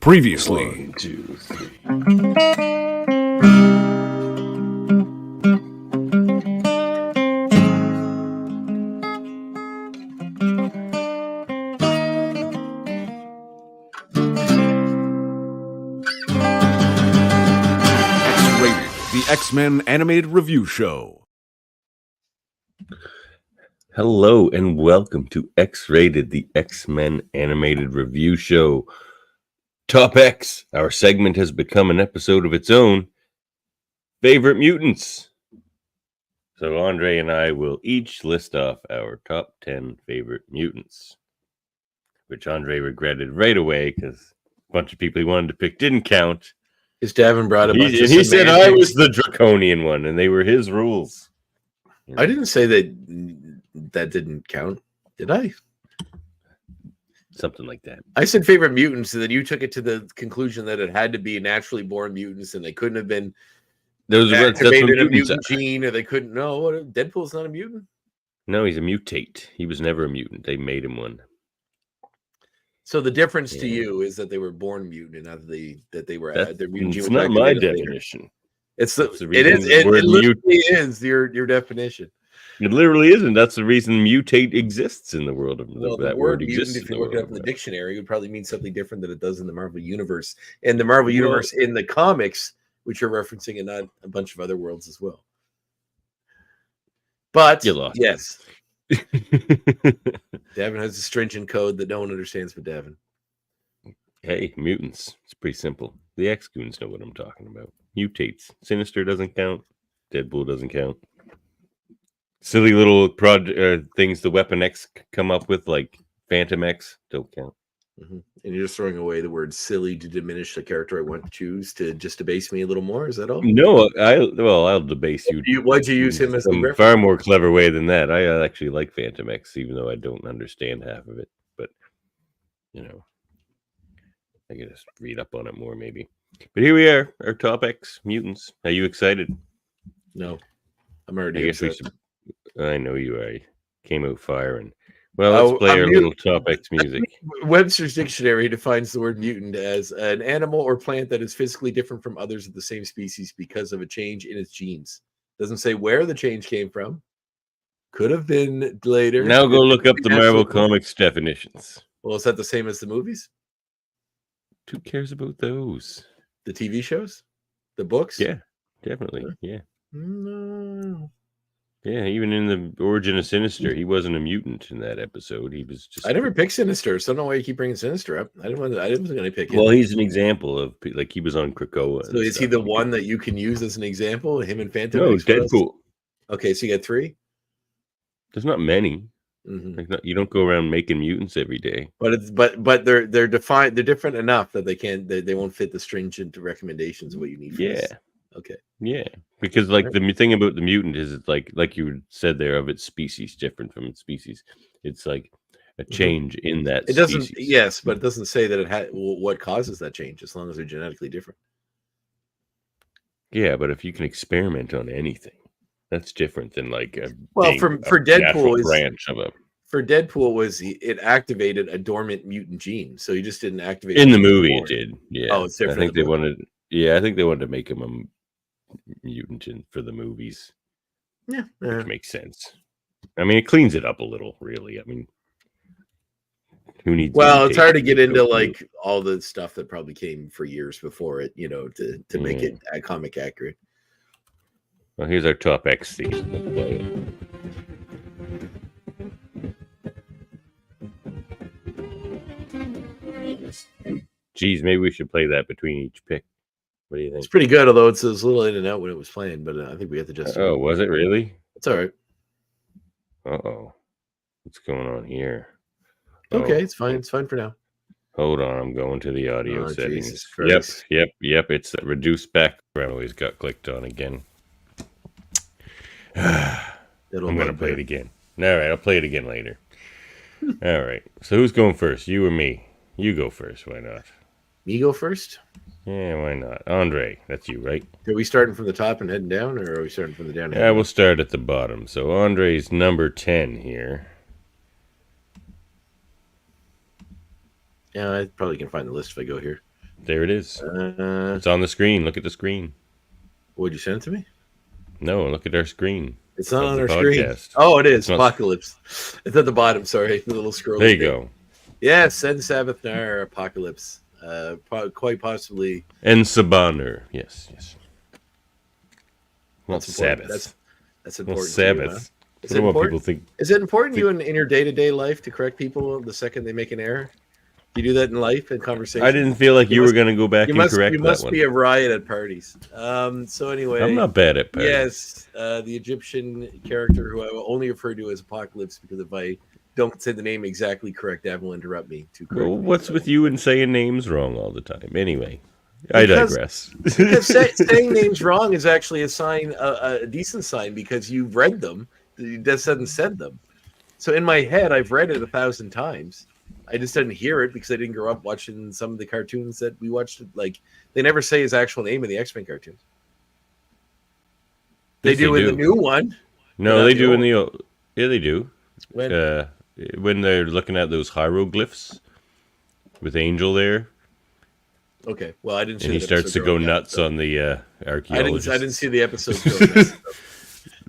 Previously. 1, 2, 3. X-Rated, the X-Men Animated Review Show. Hello and welcome to X-Rated, the X-Men Animated Review Show. Top X, our segment has become an episode of its own. Favorite mutants. So Andre and I will each list off our top 10 favorite mutants, which Andre regretted right away because a bunch of people he wanted to pick didn't count. Because Davan brought a bunch of He said I semantics. was the draconian one, and they were his rules. I didn't say that didn't count, did I? Something like that. I said favorite mutants, and then you took it to the conclusion that it had to be naturally born mutants, and they couldn't have been That's what activated a mutants mutant are. gene, or they couldn't. No, Deadpool's not a mutant. No, he's a mutate. He was never a mutant. They made him one. So the difference to Yeah. you is that they were born mutant, and not that they were That's their mutant gene it's was not my activated later. definition. It's That's the it reason is the it word literally is your definition. It literally isn't. That's the reason mutate exists in the world of Well, that the word word exists. mutant, if in you the look it up world in of the dictionary, would probably mean something different than it does in the Marvel Universe. And the Marvel Universe in the comics, which you're referencing, and not a bunch of other worlds as well. But You lost. yes, that. Davin has a stringent code that no one understands but Davin. Hey, mutants. It's pretty simple. The X-Goons know what I'm talking about. Mutates. Sinister doesn't count. Deadpool doesn't count. Silly little things the Weapon X come up with, like Phantom X, don't count. Mm-hmm. And you're just throwing away the word silly to diminish the character I want to choose to just debase me a little more. Is that all? No, I'll debase you. Why'd you use him as the some reference? far more clever way than that. I actually like Phantom X, even though I don't understand half of it. But I can just read up on it more, maybe. But here we are, our top X mutants. Are you excited? No, I'm already. I guess we upset. should. I know you are. Came out firing. Well, let's play our little top X music. Webster's Dictionary defines the word mutant as an animal or plant that is physically different from others of the same species because of a change in its genes. Doesn't say where the change came from. Could have been later. Now go look up the Marvel Comics definitions. Well, is that the same as the movies? Who cares about those? The TV shows? The books? Yeah, definitely. Yeah. No. Yeah, even in the Origin of Sinister, he wasn't a mutant in that episode. He was just. I never picked Sinister, so I don't know why you keep bringing Sinister up. I wasn't going to pick him. Well, he's an example of, like, he was on Krakoa. So is he the one that you can use as an example? Him and Phantom? No, Deadpool. Okay, so you got 3? There's not many. Mm-hmm. Like, you don't go around making mutants every day. But they're defined. They're different enough that they won't fit the stringent recommendations of what you need. For this. Okay. Yeah, because like the thing about the mutant is it's like you said there of its species different from its species. It's like a change in that. It doesn't. Species. Yes, but it doesn't say that it had what causes that change. As long as they're genetically different. Yeah, but if you can experiment on anything, that's different than like a for Deadpool branch of a. For Deadpool it activated a dormant mutant gene, so he just didn't activate in the movie. It did, yeah. Oh, it's different. I think they wanted. Yeah, I think they wanted to make him a mutant for the movies. Yeah, which makes sense. I mean, it cleans it up a little, really. I mean, who needs? Well, it's hard to get into like all the stuff that probably came for years before it, to make it comic accurate. Well, here's our top X theme. Geez, maybe we should play that between each pick. What do you think? It's pretty good, although it's a little in and out when it was playing, but I think we have to just. Oh, was it really? It's all right. Uh-oh. What's going on here? Okay, it's fine. It's fine for now. Hold on, I'm going to the audio settings. Yep. It's that reduced background always got clicked on again. I'm going to play it again. All right, I'll play it again later. All right. So who's going first? You or me? You go first. Why not? Me go first? Yeah, why not? Andre, that's you, right? Are we starting from the top and heading down, or are we starting from the down? Yeah, we'll start at the bottom. So Andre's number 10 here. Yeah, I probably can find the list if I go here. There it is. Uh, It's on the screen. Look at the screen. would you send it to me? No, look at our screen. It's not of on the our screen. podcast. Oh, it is. It's not- Apocalypse. It's at the bottom. Sorry, the little scroll. There you go. Yes, Send Sabbath Nar Apocalypse. Quite possibly. And Sabaner. Yes. Not That's important. Sabbath. That's Well, important. Sabbath. To you, huh? I Is don't it know what important? people think. Is it important to you in your day-to-day life to correct people the second they make an error? Do you do that in life and conversation? I didn't feel like you were going to go back and correct you that must one. be a riot at parties. So anyway, I'm not bad at parties. yes, the Egyptian character who I will only refer to as Apocalypse, because if I don't say the name exactly correct, Dad will interrupt me to correct Well, me. what's with you and saying names wrong all the time? Anyway, I digress. Because saying names wrong is actually a sign, a decent sign, because you've read them. You just hadn't said them. So in my head, I've read it 1,000 times. I just didn't hear it because I didn't grow up watching some of the cartoons that we watched. Like, they never say his actual name in the X-Men cartoons. They Yes, do in the new one. No, they do in the old. Yeah, they do. When When they're looking at those hieroglyphs with Angel there, okay, well, I didn't. See and he that starts to episode go growing up, nuts so on the archaeologist. I didn't see the episode. Growing up, so.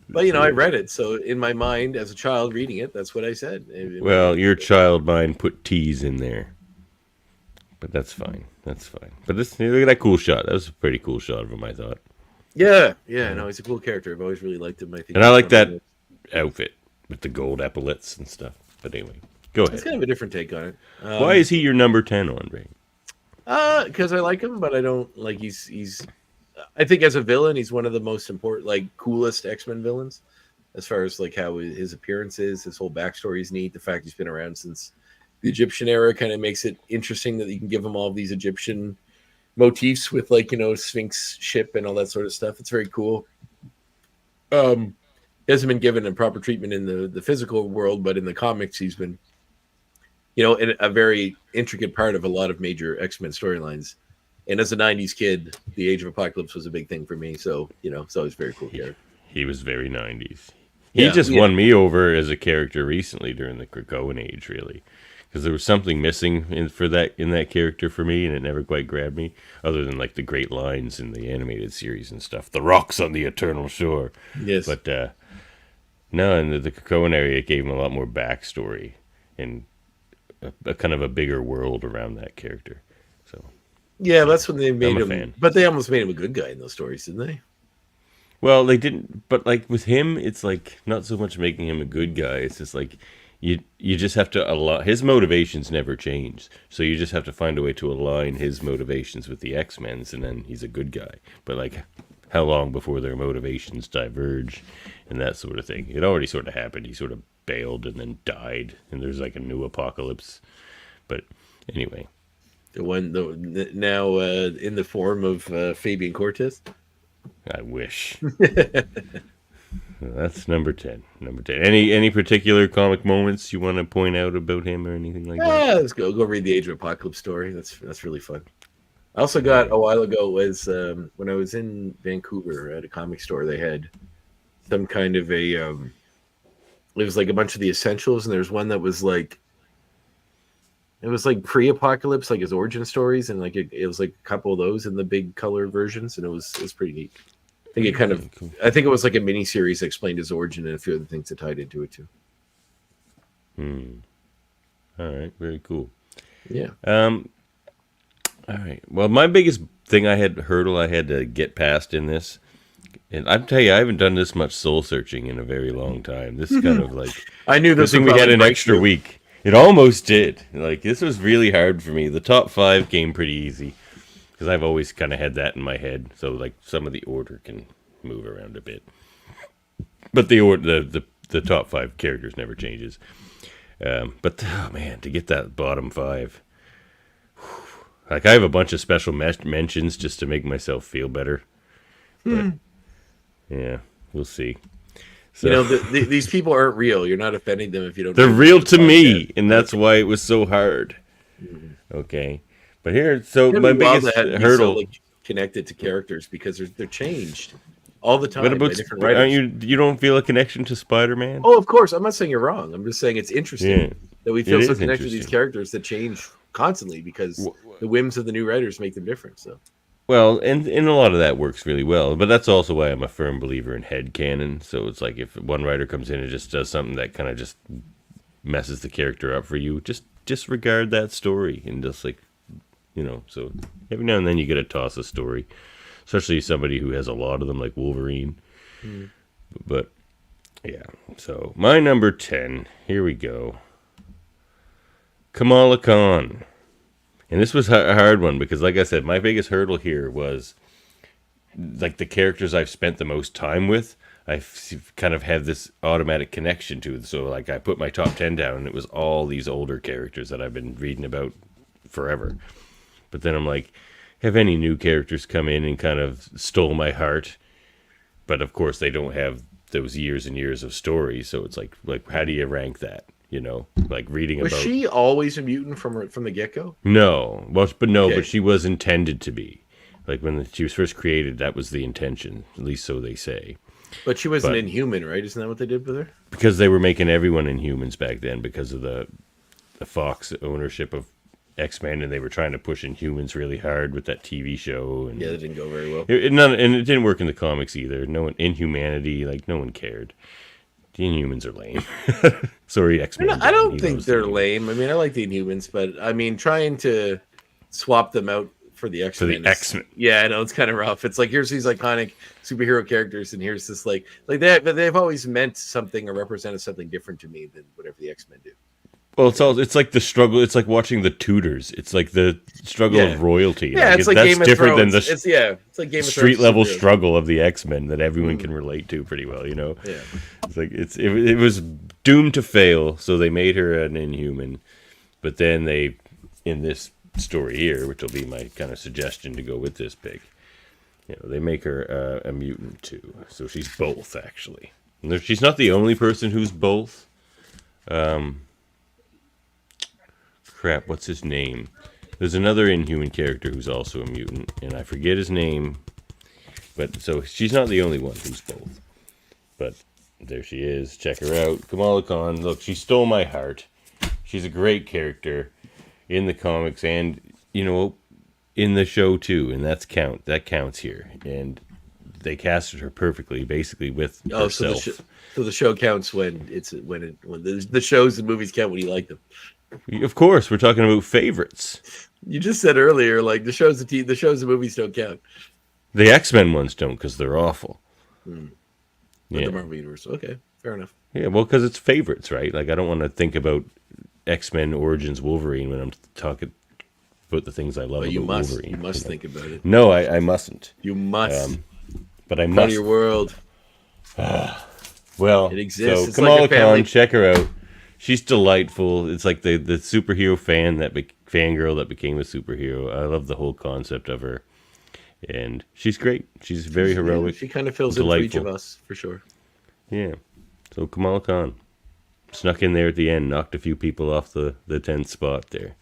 But I read it, so in my mind, as a child reading it, that's what I said. Well, your child mind put T's in there, but that's fine. That's fine. But look at that cool shot. That was a pretty cool shot of him, I thought. Yeah, no, he's a cool character. I've always really liked him. I think, And I like that outfit with the gold epaulets and stuff. But anyway, go ahead. It's kind of a different take on it. Why is he your number 10, Andre? Because I like him, but I don't like he's. I think as a villain, he's one of the most important, like, coolest X-Men villains, as far as like how his appearance is. His whole backstory is neat. The fact he's been around since the Egyptian era kind of makes it interesting that you can give him all these Egyptian motifs with, like, Sphinx ship and all that sort of stuff. It's very cool. He hasn't been given a proper treatment in the physical world, but in the comics, he's been, in a very intricate part of a lot of major X-Men storylines. And as a 90s kid, the Age of Apocalypse was a big thing for me. So, it's always very cool character. He was very 90s. He just won me over as a character recently during the Krakoan age, really. Because there was something missing in that character for me, and it never quite grabbed me, other than like the great lines in the animated series and stuff. The rocks on the eternal shore. Yes. But no, in the Krakoan area, it gave him a lot more backstory and a kind of a bigger world around that character. So yeah, that's when they made him. Fan. But they almost made him a good guy in those stories, didn't they? Well, they didn't. But like with him, it's like not so much making him a good guy. It's just like you just have to allow his motivations never change. So you just have to find a way to align his motivations with the X-Men's, and then he's a good guy. But like, how long before their motivations diverge and that sort of thing? It already sort of happened. He sort of bailed and then died, and there's like a new apocalypse. But anyway. Now in the form of Fabian Cortez. I wish. That's number 10. Number 10. Any particular comic moments you want to point out about him or anything like that? Yeah, let's go read the Age of Apocalypse story. That's really fun. I also got a while ago was when I was in Vancouver at a comic store. They had some kind of a it was like a bunch of the essentials, and there's one that was like. It was like pre-apocalypse, like his origin stories, and like it was like a couple of those in the big color versions, and it was pretty neat. I think I think it was like a mini series that explained his origin and a few other things that tied into it too. All right, very cool. Yeah. All right. Well, my biggest hurdle I had to get past in this, and I tell you, I haven't done this much soul searching in a very long time. This is kind of like I knew this. We had an extra week. It almost did. Like, this was really hard for me. The top 5 came pretty easy because I've always kind of had that in my head. So, like, some of the order can move around a bit, but the top 5 characters never changes. But oh man, to get that bottom 5, like, I have a bunch of special mentions just to make myself feel better. But yeah, we'll see. So, these people aren't real. You're not offending them if you don't. They're real to me, and that's why it was so hard. Okay, but here, so my biggest hurdle connected to characters because they're changed all the time. What about different writers. you don't feel a connection to Spider-Man? Oh, of course. I'm not saying you're wrong. I'm just saying it's interesting that we feel so connected to these characters that change constantly because the whims of the new writers make them different. So. Well, and a lot of that works really well, but that's also why I'm a firm believer in headcanon. So it's like if one writer comes in and just does something that kind of just messes the character up for you, just disregard that story and just like, so every now and then you get to toss a story, especially somebody who has a lot of them like Wolverine. But yeah, so my number 10, here we go. Kamala Khan. And this was a hard one because, like I said, my biggest hurdle here was like the characters I've spent the most time with. I kind of have this automatic connection to. So, like, I put my top 10 down, and it was all these older characters that I've been reading about forever. But then I'm like, have any new characters come in and kind of stole my heart? But of course, they don't have those years and years of story. So it's like how do you rank that? Like reading was about. Was she always a mutant from the get go? No, well, but no, Okay. but she was intended to be. Like when she was first created, that was the intention. At least so they say. But she wasn't Inhuman, right? Isn't that what they did with her? Because they were making everyone Inhumans back then because of the Fox ownership of X-Men, and they were trying to push Inhumans really hard with that TV show. And yeah, that didn't go very well. And it didn't work in the comics either. No one Inhumanity, like no one cared. The Inhumans are lame. Sorry, X-Men. I don't think they're lame. I mean, I like the Inhumans, but I mean, trying to swap them out for the X-Men. Yeah, I know it's kind of rough. It's like here's these iconic superhero characters, and here's this like they've always meant something or represented something different to me than whatever the X-Men do. Well, it's like the struggle. It's like watching the Tudors. It's like the struggle of royalty. Yeah, it's like Game of Thrones. It's like Game of Thrones street level struggle of the X-Men that everyone can relate to pretty well. Yeah, it's like it was doomed to fail, so they made her an Inhuman. But then they, in this story here, which will be my kind of suggestion to go with this pick, they make her a mutant too. So she's both actually. And she's not the only person who's both. Crap, what's his name? There's another Inhuman character who's also a mutant, and I forget his name. But so she's not the only one who's both. But there she is. Check her out. Kamala Khan. Look, she stole my heart. She's a great character in the comics and, in the show too. And that counts here. And they casted her perfectly, basically with herself. So the show counts when the shows and movies count when you like them. Of course, we're talking about favorites. You just said earlier, like the shows and movies don't count. The X-Men ones don't because they're awful. But the Marvel Universe, okay, fair enough. Yeah, well, because it's favorites, right? Like I don't want to think about X-Men Origins Wolverine when I'm talking about the things I love about Wolverine. You must think about it. No, I mustn't. You must. But I must. Part of your world. Well, it exists. So Kamala Khan, check her out. She's delightful. It's like the superhero fangirl that became a superhero. I love the whole concept of her. And she's great. She's very heroic. She kind of fills in for each of us, for sure. Yeah. So Kamala Khan snuck in there at the end, knocked a few people off the 10th spot there.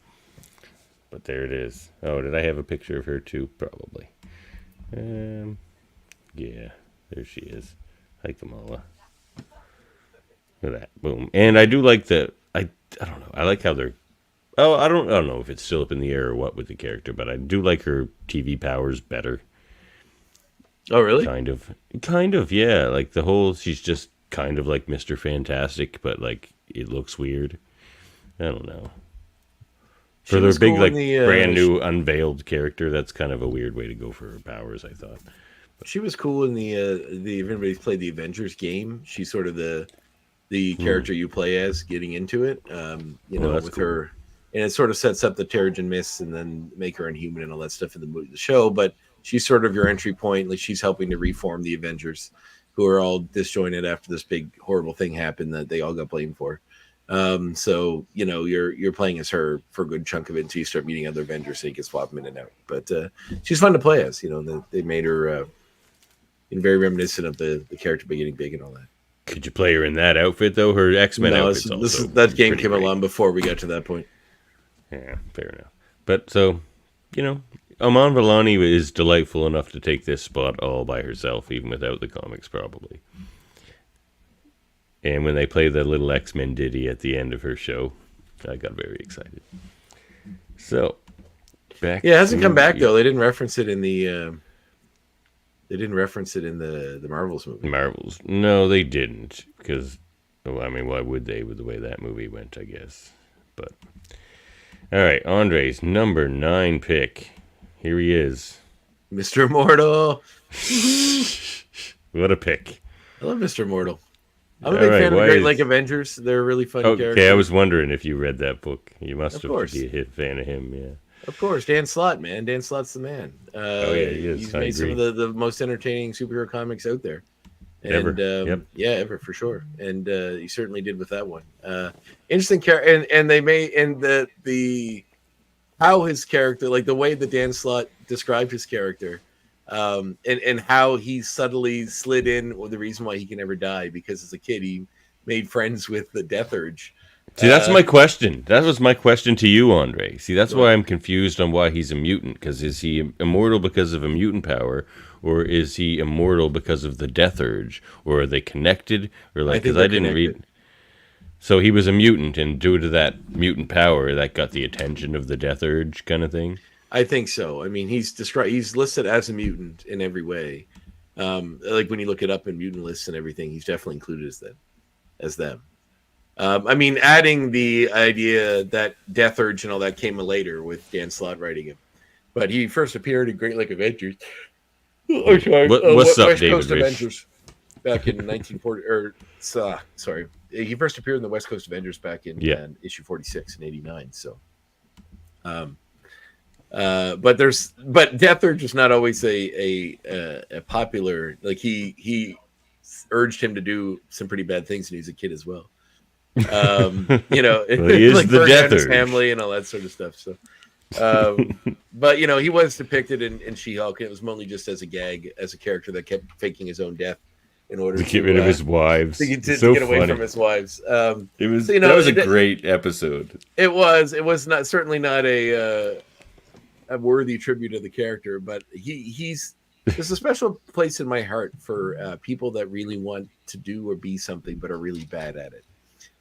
But there it is. Oh, did I have a picture of her too? Probably. Yeah, there she is. Hi, Kamala. Look at that. Boom. And I do like I don't know. I like how they're... Oh, I don't know if it's still up in the air or what with the character, but I do like her TV powers better. Oh, really? Kind of, yeah. Like the whole, she's just kind of like Mr. Fantastic, but like it looks weird. I don't know. For their big, like brand new unveiled character, that's kind of a weird way to go for her powers, I thought. But she was cool in the if anybody's played the Avengers game, she's sort of the character you play as getting into it. With cool. Her. And it sort of sets up the Terrigen Mists and then make her Inhuman and all that stuff in the show. But she's sort of your entry point. Like she's helping to reform the Avengers, who are all disjointed after this big horrible thing happened that they all got blamed for. So you're playing as her for a good chunk of it until you start meeting other Avengers, so you can swap them in and out. But she's fun to play as. They made her very reminiscent of the character by getting big and all that. Could you play her in that outfit though? Her X-Men outfit's that game came along before we got to that point. Yeah, fair enough. But so, Aman Vellani is delightful enough to take this spot all by herself, even without the comics, probably. And when they play the little X-Men ditty at the end of her show, I got very excited. So, back. Yeah, it hasn't come back to though. They didn't reference it in the. They didn't reference it in the Marvels movie. Marvels. No, they didn't. Because, well, I mean, why would they with the way that movie went, I guess. But, all right, Andre's number 9 pick. Here he is. Mr. Immortal. What a pick. I love Mr. Immortal. I'm a big fan of the Great Lake Avengers. They're a really funny characters. Okay, I was wondering if you read that book. You must have course. been a hit fan of him, yeah. Of course, Dan Slott, man. Dan Slott's the man. Oh, yeah, he is. He's made some of the most entertaining superhero comics out there. And, Ever. Yep. Yeah, ever, for sure. And he certainly did with that one. Interesting character. And they made, and the how his character, like the way that Dan Slott described his character, and how he subtly slid in with the reason why he can never die, because as a kid he made friends with the Death Urge. See, that's my question. That was my question to you, Andre. See, that's why I'm confused on why he's a mutant. Because is he immortal because of a mutant power, or is he immortal because of the Death Urge, or are they connected? Or like, because I didn't read. So he was a mutant, and due to that mutant power, that got the attention of the Death Urge, kind of thing. I think so. I mean, he's listed as a mutant in every way. Like when you look it up in mutant lists and everything, he's definitely included as them. I mean, adding the idea that Death Urge and all that came later with Dan Slott writing him, but he first appeared in Great Lake Avengers. Oh, sorry, what's up, West David Coast Rich? Avengers back in 1940. Sorry, he first appeared in the West Coast Avengers back in issue 46 in '89. So, but Death Urge was not always a popular. Like he urged him to do some pretty bad things when he was a kid as well. Well, he is like the Death Urge family and all that sort of stuff. So, but he was depicted in She-Hulk, and it was mainly just as a gag, as a character that kept faking his own death in order to get rid of his wives. To get away from his wives. That was a great episode. It was not certainly not a worthy tribute to the character, but there's a special place in my heart for people that really want to do or be something but are really bad at it.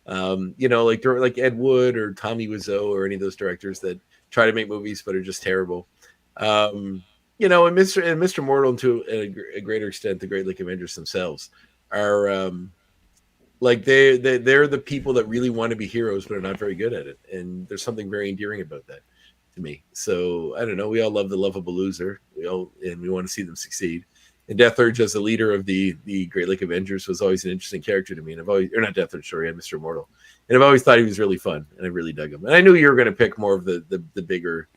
Like Ed Wood or Tommy Wiseau or any of those directors that try to make movies but are just terrible. And Mr. Mortal, to a greater extent, the Great Lake Avengers themselves are like they're the people that really want to be heroes but are not very good at it, and there's something very endearing about that to me. So I don't know. We all love the lovable loser. We want to see them succeed. And Death Urge, as the leader of the Great Lake Avengers, was always an interesting character to me. And not Death Urge, sorry, Mr. Immortal. And I've always thought he was really fun, and I really dug him. And I knew you were going to pick more of the bigger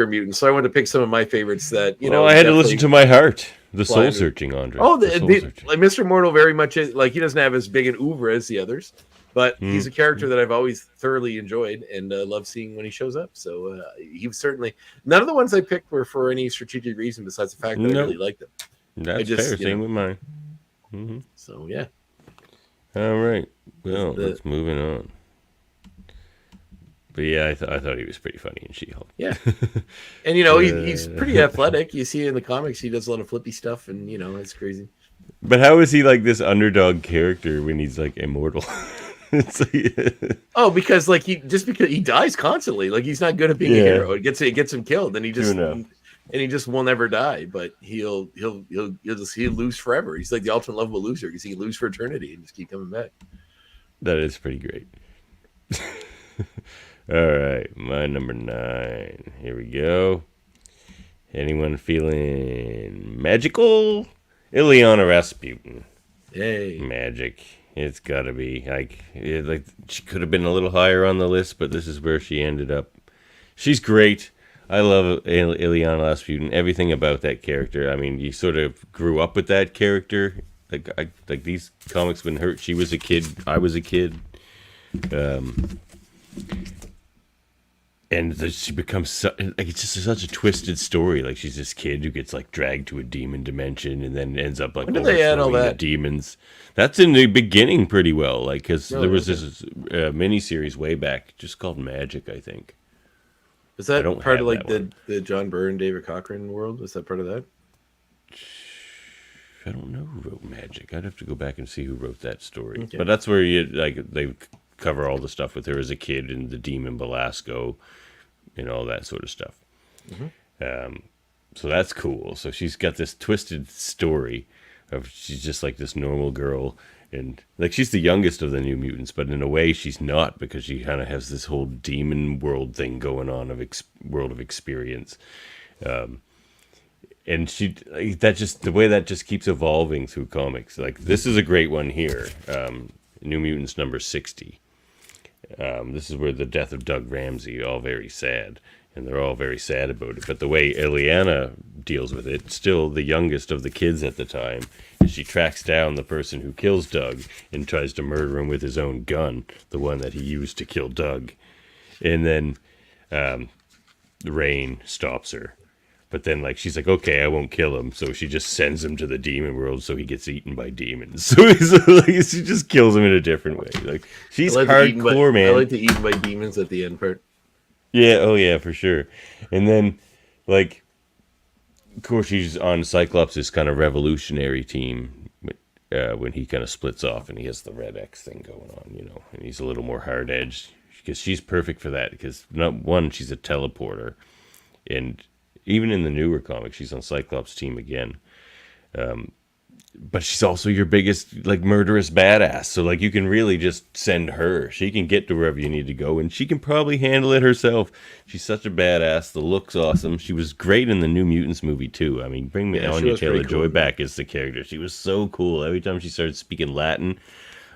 mutants, so I wanted to pick some of my favorites that I had to listen to my heart. The soul searching, Andre. Oh, like Mr. Immortal very much is, like, he doesn't have as big an oeuvre as the others, but he's a character that I've always thoroughly enjoyed and love seeing when he shows up. So he was certainly, none of the ones I picked were for any strategic reason besides the fact that I really liked them. That's fair. Same with mine. Mm-hmm. So yeah. All right. Well, let's moving on. But yeah, I thought he was pretty funny in She-Hulk. Yeah, and he's pretty athletic. You see in the comics, he does a lot of flippy stuff, and it's crazy. But how is he like this underdog character when he's like immortal? Because he dies constantly. Like, he's not good at being a hero. It gets him killed, and he just will never die. But he'll lose forever. He's like the ultimate lovable loser because he can lose for eternity and just keep coming back. That is pretty great. All right, my number 9. Here we go. Anyone feeling magical? Ileana Rasputin. Yay. Magic. It's got to be. Like she could have been a little higher on the list, but this is where she ended up. She's great. I love Ileana Rasputin. Everything about that character. I mean, you sort of grew up with that character. Like these comics when she was a kid, I was a kid. And she becomes it's just such a twisted story. Like, she's this kid who gets like dragged to a demon dimension and then ends up like when did they add all that? The demons. That's in the beginning pretty well. Like, because there was this mini series way back just called Magic, I think. Is that part of like the John Byrne, David Cochran world? Was that part of that? I don't know who wrote Magic. I'd have to go back and see who wrote that story. Okay. But that's where they cover all the stuff with her as a kid and the demon Belasco and all that sort of stuff. Mm-hmm. So that's cool. So she's got this twisted story of she's just like this normal girl, and like she's the youngest of the New Mutants, but in a way she's not, because she kind of has this whole demon world thing going on of world of experience. And she that just the way that just keeps evolving through comics. Like this is a great one here, New Mutants number 60. This is where the death of Doug Ramsey, all very sad, and they're all very sad about it. But the way Ileana deals with it, still the youngest of the kids at the time, is she tracks down the person who kills Doug and tries to murder him with his own gun, the one that he used to kill Doug. And then Rain stops her. But then, like, she's like, okay, I won't kill him. So she just sends him to the demon world so he gets eaten by demons. So she just kills him in a different way. Like, she's hardcore, man. I like to eat by demons at the end part. Yeah, oh yeah, for sure. And then, like, of course, she's on Cyclops' kind of revolutionary team when he kind of splits off and he has the Red X thing going on, you know. And he's a little more hard-edged. Because she's perfect for that. Because, she's a teleporter. And even in the newer comics, she's on Cyclops' team again. But she's also your biggest, like, murderous badass. So, like, you can really just send her. She can get to wherever you need to go, and she can probably handle it herself. She's such a badass. The look's awesome. She was great in the New Mutants movie, too. I mean, bring me Anya Taylor-Joy back as the character. She was so cool. Every time she started speaking Latin,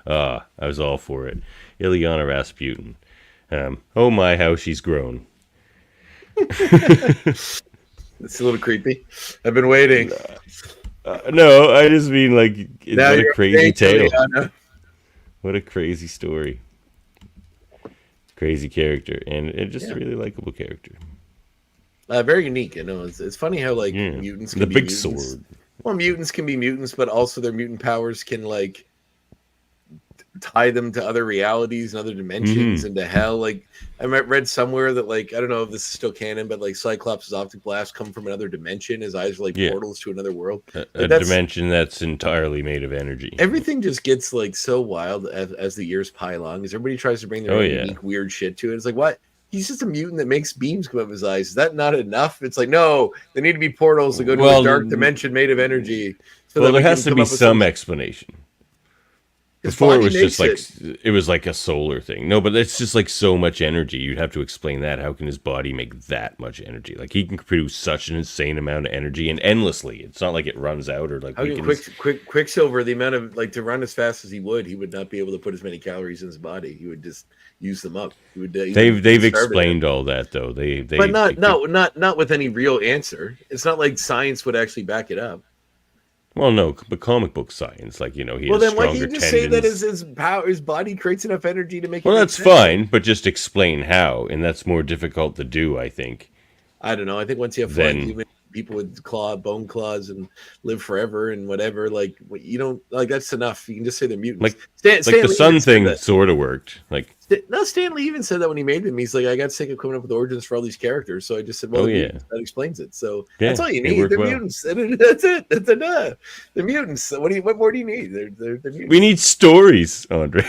I was all for it. Ileana Rasputin. Oh my, how she's grown. It's a little creepy. I've been waiting. No, I just mean, like, what a crazy tale. Ileana. What a crazy story. Crazy character. And just a really likable character. Very unique. I know. It's funny how, like, mutants can the be big mutants. sword. Well, mutants can be mutants, but also their mutant powers can, like, tie them to other realities and other dimensions and to hell. Like, I read somewhere that, like, I don't know if this is still canon, but, like, Cyclops' optic blast come from another dimension. His eyes are like portals to another world. A dimension that's entirely made of energy. Everything just gets, like, so wild as the years pile on, because everybody tries to bring their own unique weird shit to it. It's like, what? He's just a mutant that makes beams come out of his eyes. Is that not enough? It's like, no, they need to be portals to go to a dark dimension made of energy. So there has to be some explanation. Before it was just like it was like a solar thing. No, but it's just like so much energy. You'd have to explain that. How can his body make that much energy? Like, he can produce such an insane amount of energy and endlessly. It's not like it runs out or like. How can Quicksilver, the amount of, like, to run as fast as he would not be able to put as many calories in his body. He would just use them up. He would. They've explained all that though. But not with any real answer. It's not like science would actually back it up. Well, no, but comic book science, like, you know, he has stronger tendons. Well, then why can't you just say that his body creates enough energy to make it? Well, that's fine, but just explain how, and that's more difficult to do, I think. I don't know. I think once you have flying human people with bone claws and live forever and whatever, like, you don't, like, that's enough. You can just say they're mutants. Like the sun thing sort of worked. Like, no, Stan Lee even said that when he made them. He's like, I got sick of coming up with origins for all these characters, so I just said, well, that explains it. So that's all you need. They're mutants. That's it. That's enough. They're mutants. What more do you need? They're mutants. We need stories, Andre.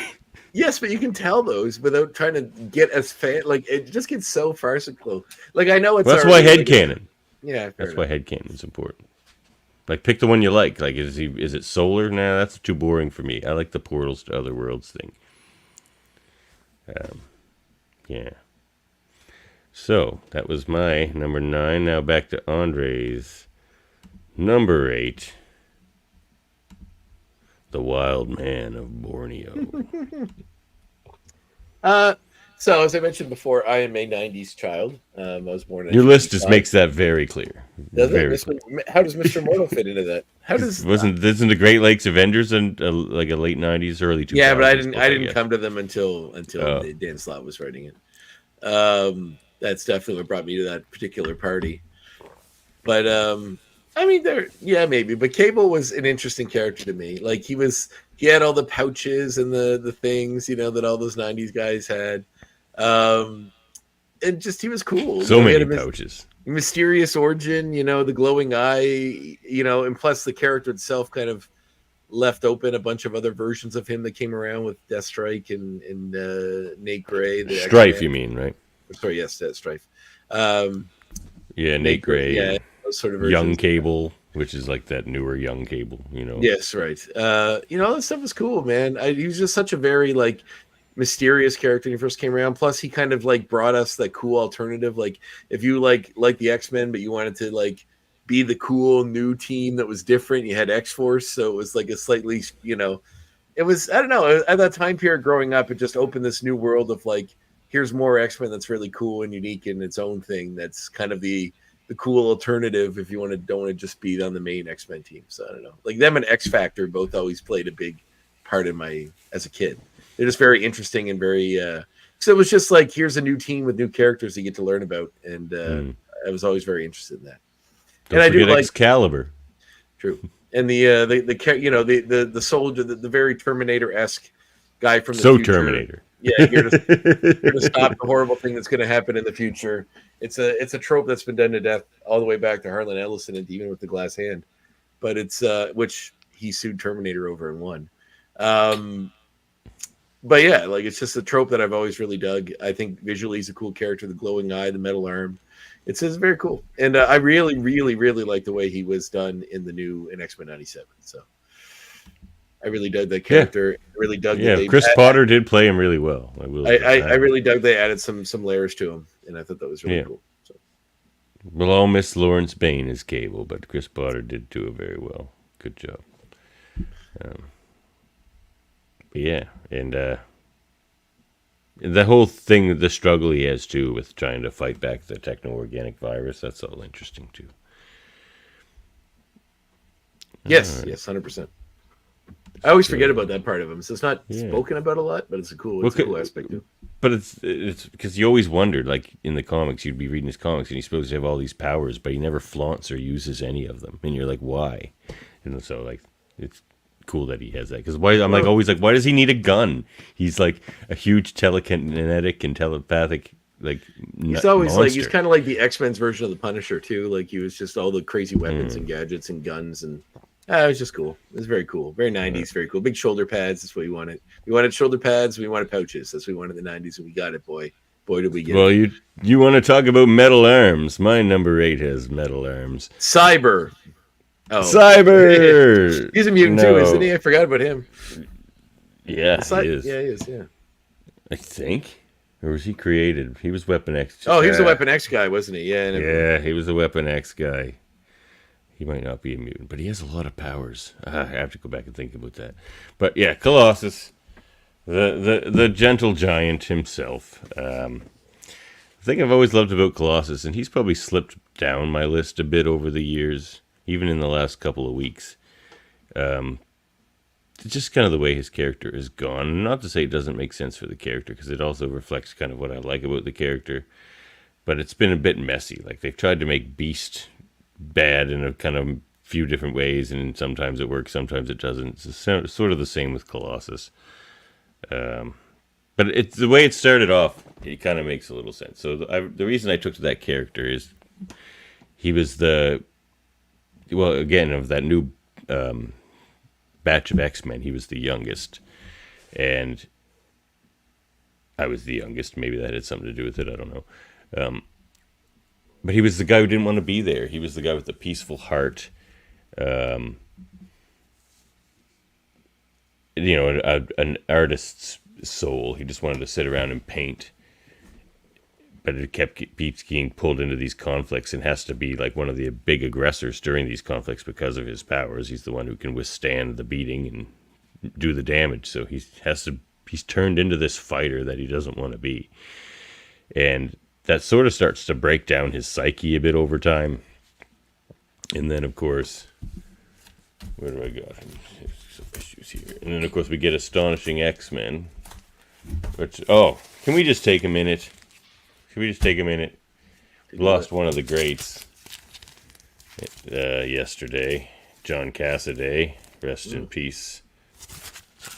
Yes, but you can tell those without trying to get as like, it just gets so farcical. Like, I know it's that's why headcanon. Yeah, that's why headcanon is important. Like, pick the one you like. Like, is it solar? Nah, that's too boring for me. I like the portals to other worlds thing. Yeah. So that was my number 9. Now back to Andre's number 8. The Wild Man of Borneo. So, as I mentioned before, I am a 90s child. I was born in Your list just makes that very clear. Very clear. How does Mr. Mortal fit into that? Isn't the Great Lakes Avengers in like a late 90s, early 2000s? Yeah, but I didn't come to them until Dan Slott was writing it. That's definitely what brought me to that particular party. But I mean, maybe. But Cable was an interesting character to me. Like, he had all the pouches and the things, you know, that all those 90s guys had. And just, he was cool. So many pouches. Mysterious origin, you know, the glowing eye, you know, and plus the character itself kind of left open a bunch of other versions of him that came around with Deathstrike and Nate Gray. Strife, you mean, right? Sorry, yes, Strife. Nate Gray, yeah, and those sort of Young versions. Cable, which is like that newer Young Cable, Yes, right. That stuff was cool, man. He was just such a very like mysterious character when he first came around. Plus, he kind of like brought us that cool alternative. Like, if you like the X-Men, but you wanted to like be the cool new team that was different, you had X-Force, so it was like a slightly, it was, I don't know, at that time period growing up, it just opened this new world of like, here's more X-Men that's really cool and unique in its own thing. That's kind of the cool alternative if you don't want to just be on the main X-Men team. So I don't know. Like them and X Factor both always played a big part in my as a kid. They're just very interesting and very so it was just like, here's a new team with new characters you get to learn about. And I was always very interested in that. Don't And I do forget like Excalibur. true. And the soldier, the very Terminator-esque guy from the future. Terminator. Yeah, here to stop the horrible thing that's going to happen in the future. It's a trope that's been done to death all the way back to Harlan Ellison and even with the glass hand. But it's which he sued Terminator over and won. But yeah, like it's just a trope that I've always really dug. I think visually he's a cool character, the glowing eye, the metal arm. It's very cool, and I really, really, really like the way he was done in X-Men '97. So I really dug that character. I really dug. Yeah, Chris Potter did play him really well. I really dug they added some layers to him, and I thought that was really cool. So. We'll all miss Lawrence Bain as Cable, but Chris Potter did do it very well. Good job. But yeah, and the whole thing, the struggle he has too with trying to fight back the techno-organic virus, that's all interesting too. Yes, 100%. I always forget about that part of him. So it's not spoken about a lot, but it's a cool aspect too. But it's because you always wondered, like in the comics, you'd be reading his comics and he's supposed to have all these powers, but he never flaunts or uses any of them, and you're like, why? And so like it's cool that he has that, because why? I'm like always like, why does he need a gun? He's like a huge telekinetic and telepathic like he's always monster. Like he's kind of like the X-Men's version of the Punisher too. Like he was just all the crazy weapons and gadgets and guns, and it was just cool. It was very cool, very 90s, very cool. Big shoulder pads. That's what we wanted. We wanted shoulder pads. We wanted pouches. That's what we wanted in the 90s, and we got it, boy. Boy, did we get it. Well, you want to talk about metal arms? My number 8 has metal arms. Cyber. Oh, Cyber. He's a mutant too, isn't he? I forgot about him. Yeah, he is. Yeah, he is. Yeah. I think. Or was he created? He was Weapon X. Oh, he was a Weapon X guy, wasn't he? Yeah. Yeah, he was a Weapon X guy. He might not be a mutant, but he has a lot of powers. I have to go back and think about that. But yeah, Colossus, the gentle giant himself. The thing I've always loved about Colossus, and he's probably slipped down my list a bit over the years, even in the last couple of weeks. Just kind of the way his character is gone. Not to say it doesn't make sense for the character, because it also reflects kind of what I like about the character. But it's been a bit messy. Like they've tried to make Beast bad in a kind of few different ways, and sometimes it works, sometimes it doesn't. It's sort of the same with Colossus. But it's the way it started off, it kind of makes a little sense. So the reason I took to that character is he was again, of that new batch of X-Men, he was the youngest, and I was the youngest. Maybe that had something to do with it, I don't know. But he was the guy who didn't want to be there. He was the guy with the peaceful heart. An artist's soul. He just wanted to sit around and paint. But it keeps getting pulled into these conflicts and has to be like one of the big aggressors during these conflicts because of his powers. He's the one who can withstand the beating and do the damage. So he's turned into this fighter that he doesn't want to be. And that sort of starts to break down his psyche a bit over time. And then, of course, where do I got him? Some issues here. And then, of course, we get Astonishing X-Men. Can we just take a minute? We lost one of the greats yesterday. John Cassaday. Rest in peace.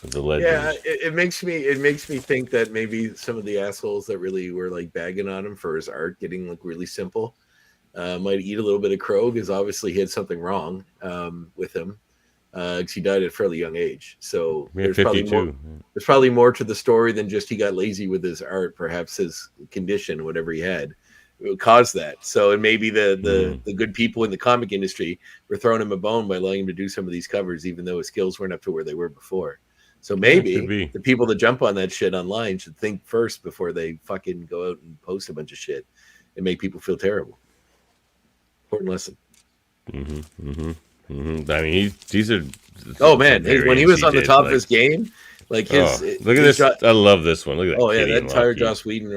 The legend. Yeah, it makes me think that maybe some of the assholes that really were like bagging on him for his art getting like really simple might eat a little bit of crow, because obviously he had something wrong with him, because he died at a fairly young age. So there's probably more to the story than just he got lazy with his art. Perhaps his condition, whatever he had, caused that. So, and maybe the good people in the comic industry were throwing him a bone by allowing him to do some of these covers, even though his skills weren't up to where they were before. So maybe the people that jump on that shit online should think first before they fucking go out and post a bunch of shit and make people feel terrible. Important lesson. I mean, these are. Oh man, when he was on the top of his game, like his. Look at this! I love this one. Look at that. Oh yeah, that entire Joss Whedon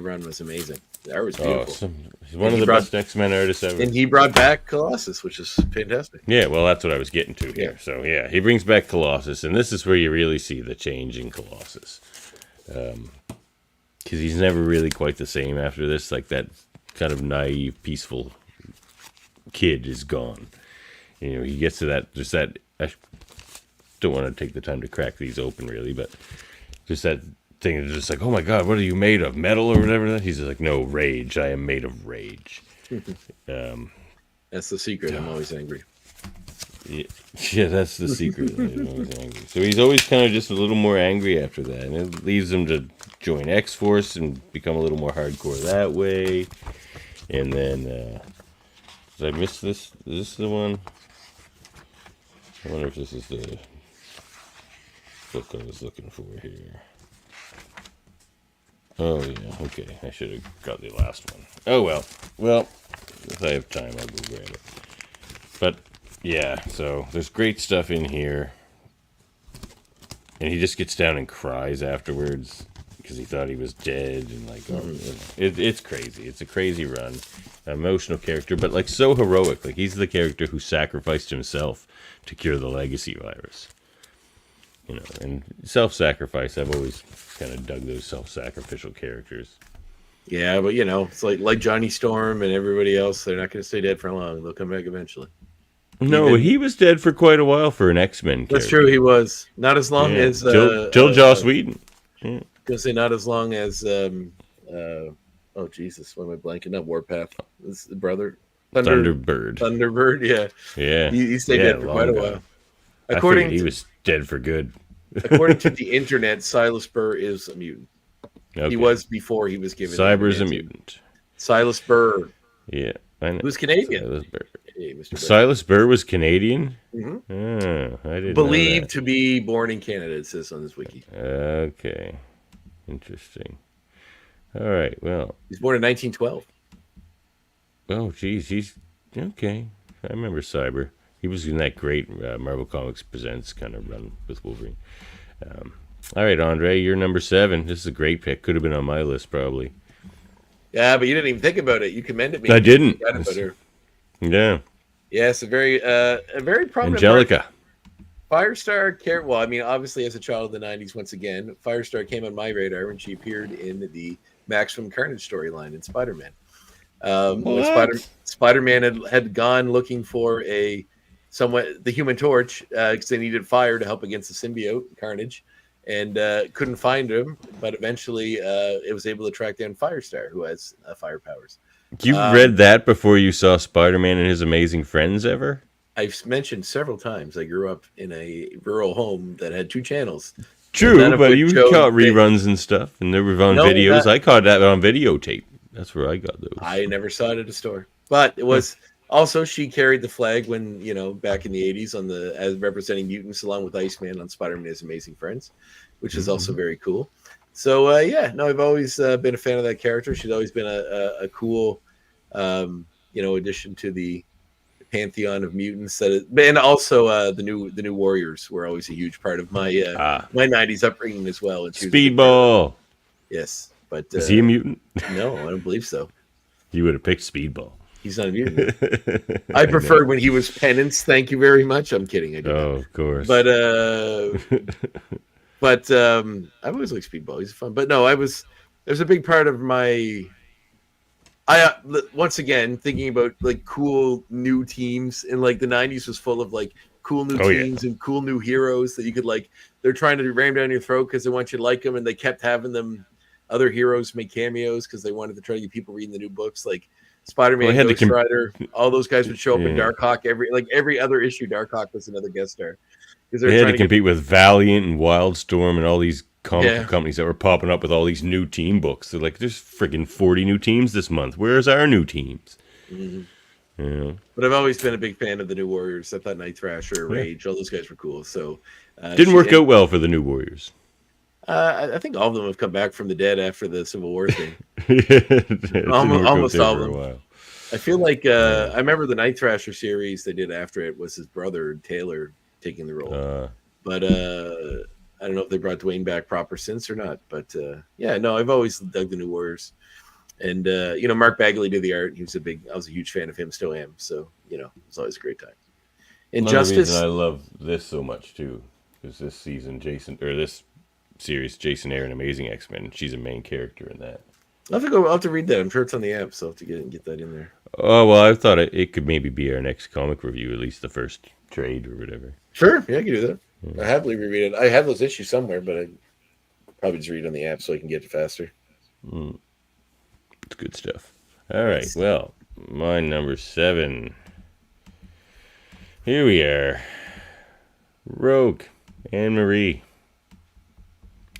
run was amazing. That was beautiful. He's one of the best X-Men artists ever. And he brought back Colossus, which is fantastic. Yeah, well, that's what I was getting to here. So yeah, he brings back Colossus, and this is where you really see the change in Colossus, because he's never really quite the same after this. Like that kind of naive, peaceful kid is gone. You know, he gets to that. Just that. I don't want to take the time to crack these open, really, but just that thing is just like, oh my god, what are you made of, metal or whatever? He's like, no, rage. I am made of rage. That's the secret. I'm always angry. Yeah, that's the secret. He's always angry. So he's always kind of just a little more angry after that, and it leads him to join X-Force and become a little more hardcore that way. And then, did I miss this? Is this the one? I wonder if this is the book I was looking for here. Oh, yeah. Okay. I should have got the last one. Oh, well. Well, if I have time, I'll go grab it. But, yeah. So, there's great stuff in here. And he just gets down and cries afterwards because he thought he was dead. And, like, it's crazy. It's a crazy run. An emotional character, but, like, so heroic. Like, he's the character who sacrificed himself to cure the legacy virus. You know, and self-sacrifice, I've always kind of dug those self-sacrificial characters. Yeah, but you know, it's like Johnny Storm and everybody else. They're not going to stay dead for long. They'll come back eventually. No, he was dead for quite a while for an X-Men character. That's true, he was. Not as long as... Till Joss Whedon. I was going to say not as long as... oh, Jesus, what am I blanking up? Warpath. This the brother... Thunderbird. Thunderbird, yeah. Yeah. He stayed dead for quite a while. According he was dead for good. According to the internet, Silas Burr is a mutant. Okay. He was before he was given. Cyber's a mutant. Silas Burr. Yeah, I know. Who's Canadian? Silas Burr. Hey, Mr. Burr. Silas Burr was Canadian. Mm-hmm. Oh, I didn't believed to be born in Canada. It says on this wiki. Okay, interesting. All right, well, he's born in 1912. Oh, geez, he's okay. I remember Cyber. He was in that great Marvel Comics Presents kind of run with Wolverine. All right, Andre, you're number 7. This is a great pick. Could have been on my list, probably. Yeah, but you didn't even think about it. You commended me. I didn't. Yeah. Yes, a very prominent. Angelica. Firestar character. Well, I mean, obviously, as a child of the 90s, once again, Firestar came on my radar when she appeared in the Maximum Carnage storyline in Spider-Man. When Spider-Man had gone looking for the Human Torch because they needed fire to help against the symbiote Carnage, and couldn't find him. But eventually, it was able to track down Firestar, who has fire powers. You read that before you saw Spider-Man and His Amazing Friends ever? I've mentioned several times I grew up in a rural home that had 2 channels. True, but you caught reruns and stuff, and they were on videos. I caught that on videotape. That's where I got those. I never saw it at a store, but it was also she carried the flag when back in the 80s as representing mutants along with Iceman on Spider-Man His Amazing Friends, which is also very cool. So I've always been a fan of that character. She's always been a cool, addition to the pantheon of mutants. And also the new Warriors were always a huge part of my my 90s upbringing as well. And Speedball. Yes. But, is he a mutant? No, I don't believe so. You would have picked Speedball. He's not a mutant. I preferred when he was Penance. Thank you very much. I'm kidding. I do. Oh, of course. But I've always liked Speedball. He's fun. But no, there's a big part of my. Once again thinking about like cool new teams, and like the 90s was full of like cool new teams and cool new heroes that you could like. They're trying to ram down your throat because they want you to like them, and they kept having them. Other heroes make cameos because they wanted to try to get people reading the new books, like Spider-Man, Ghost Rider. All those guys would show up in Darkhawk. Every other issue, Darkhawk was another guest star. They had to compete with Valiant and Wildstorm and all these comic book companies that were popping up with all these new team books. They're like, there's friggin' 40 new teams this month. Where's our new teams? But I've always been a big fan of the New Warriors. I thought Night Thrasher, Rage, all those guys were cool. So didn't work out well for the New Warriors. I think all of them have come back from the dead after the Civil War thing. Almost all of them. While. I feel like I remember the Night Thrasher series they did after it was his brother Taylor taking the role. But I don't know if they brought Dwayne back proper since or not. But I've always dug the New Warriors. And Mark Bagley did the art. I was a huge fan of him, still am. So, it's always a great time. Injustice. Another reason I love this so much too is this series, Jason Aaron, Amazing X-Men. She's a main character in that. I'll have to read that. I'm sure it's on the app, so I'll have to get that in there. Oh, well, I thought it could maybe be our next comic review, at least the first trade or whatever. Sure, yeah, I can do that. I happily reread it. I have those issues somewhere, but I probably just read it on the app so I can get it faster. It's good stuff. All right, well, my number 7. Here we are. Rogue, Anne-Marie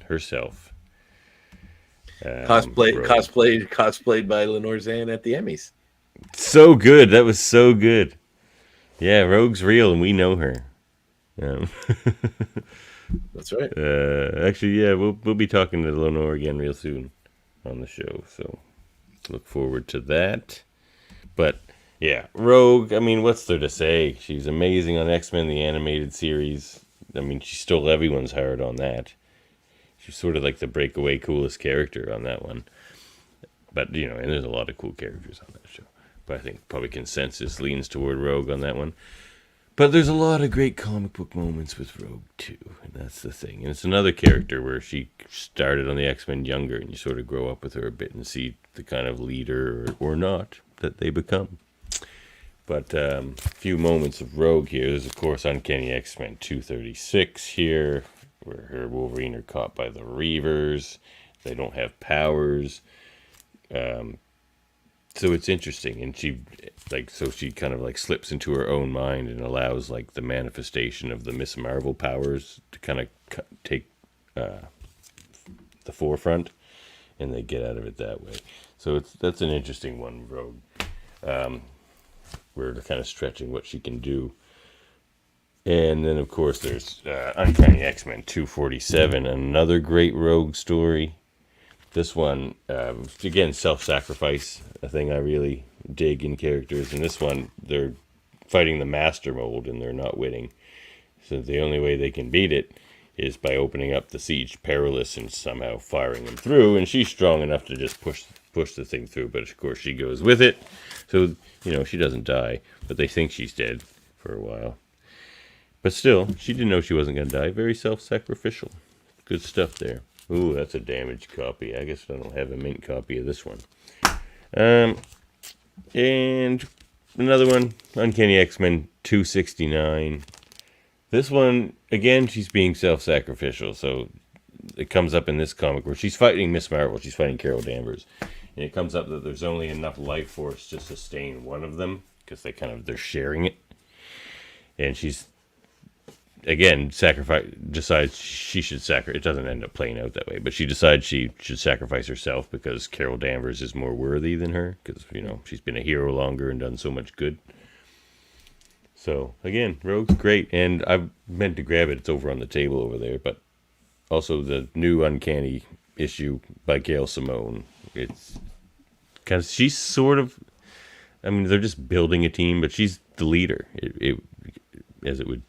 herself. Cosplayed by Lenore Zann at the Emmys. So good. That was so good. Yeah, Rogue's real and we know her. That's right. Actually, yeah, we'll be talking to Lenore again real soon on the show, so look forward to that. But yeah, Rogue, I mean, what's there to say? She's amazing on X-Men, the animated series. I mean, she stole everyone's heart on that. She's sort of like the breakaway coolest character on that one. But, and there's a lot of cool characters on that show. But I think probably consensus leans toward Rogue on that one. But there's a lot of great comic book moments with Rogue, too. And that's the thing. And it's another character where she started on the X-Men younger, and you sort of grow up with her a bit and see the kind of leader or not that they become. But a few moments of Rogue here. There's, of course, Uncanny X-Men 236 here, where her and Wolverine are caught by the Reavers. They don't have powers. So it's interesting. And she kind of like slips into her own mind and allows like the manifestation of the Miss Marvel powers to kind of take the forefront, and they get out of it that way. So that's an interesting one, Rogue. We're kind of stretching what she can do. And then, of course, there's Uncanny X-Men 247, another great Rogue story. This one, again, self-sacrifice, a thing I really dig in characters. And this one, they're fighting the Master Mold, and they're not winning. So the only way they can beat it is by opening up the Siege Perilous and somehow firing them through. And she's strong enough to just push the thing through. But, of course, she goes with it. So, she doesn't die. But they think she's dead for a while. But still, she didn't know she wasn't going to die. Very self-sacrificial. Good stuff there. Ooh, that's a damaged copy. I guess I don't have a mint copy of this one. And another one, Uncanny X-Men 269. This one, again, she's being self-sacrificial. So it comes up in this comic where she's fighting Miss Marvel. She's fighting Carol Danvers. And it comes up that there's only enough life force to sustain one of them, because they're sharing it. And she's, again, decides she should sacrifice. It doesn't end up playing out that way, but she decides she should sacrifice herself because Carol Danvers is more worthy than her, because, she's been a hero longer and done so much good. So, again, Rogue's great, and I've meant to grab it. It's over on the table over there, but also the new Uncanny issue by Gail Simone. It's because she's sort of, they're just building a team, but she's the leader, as it would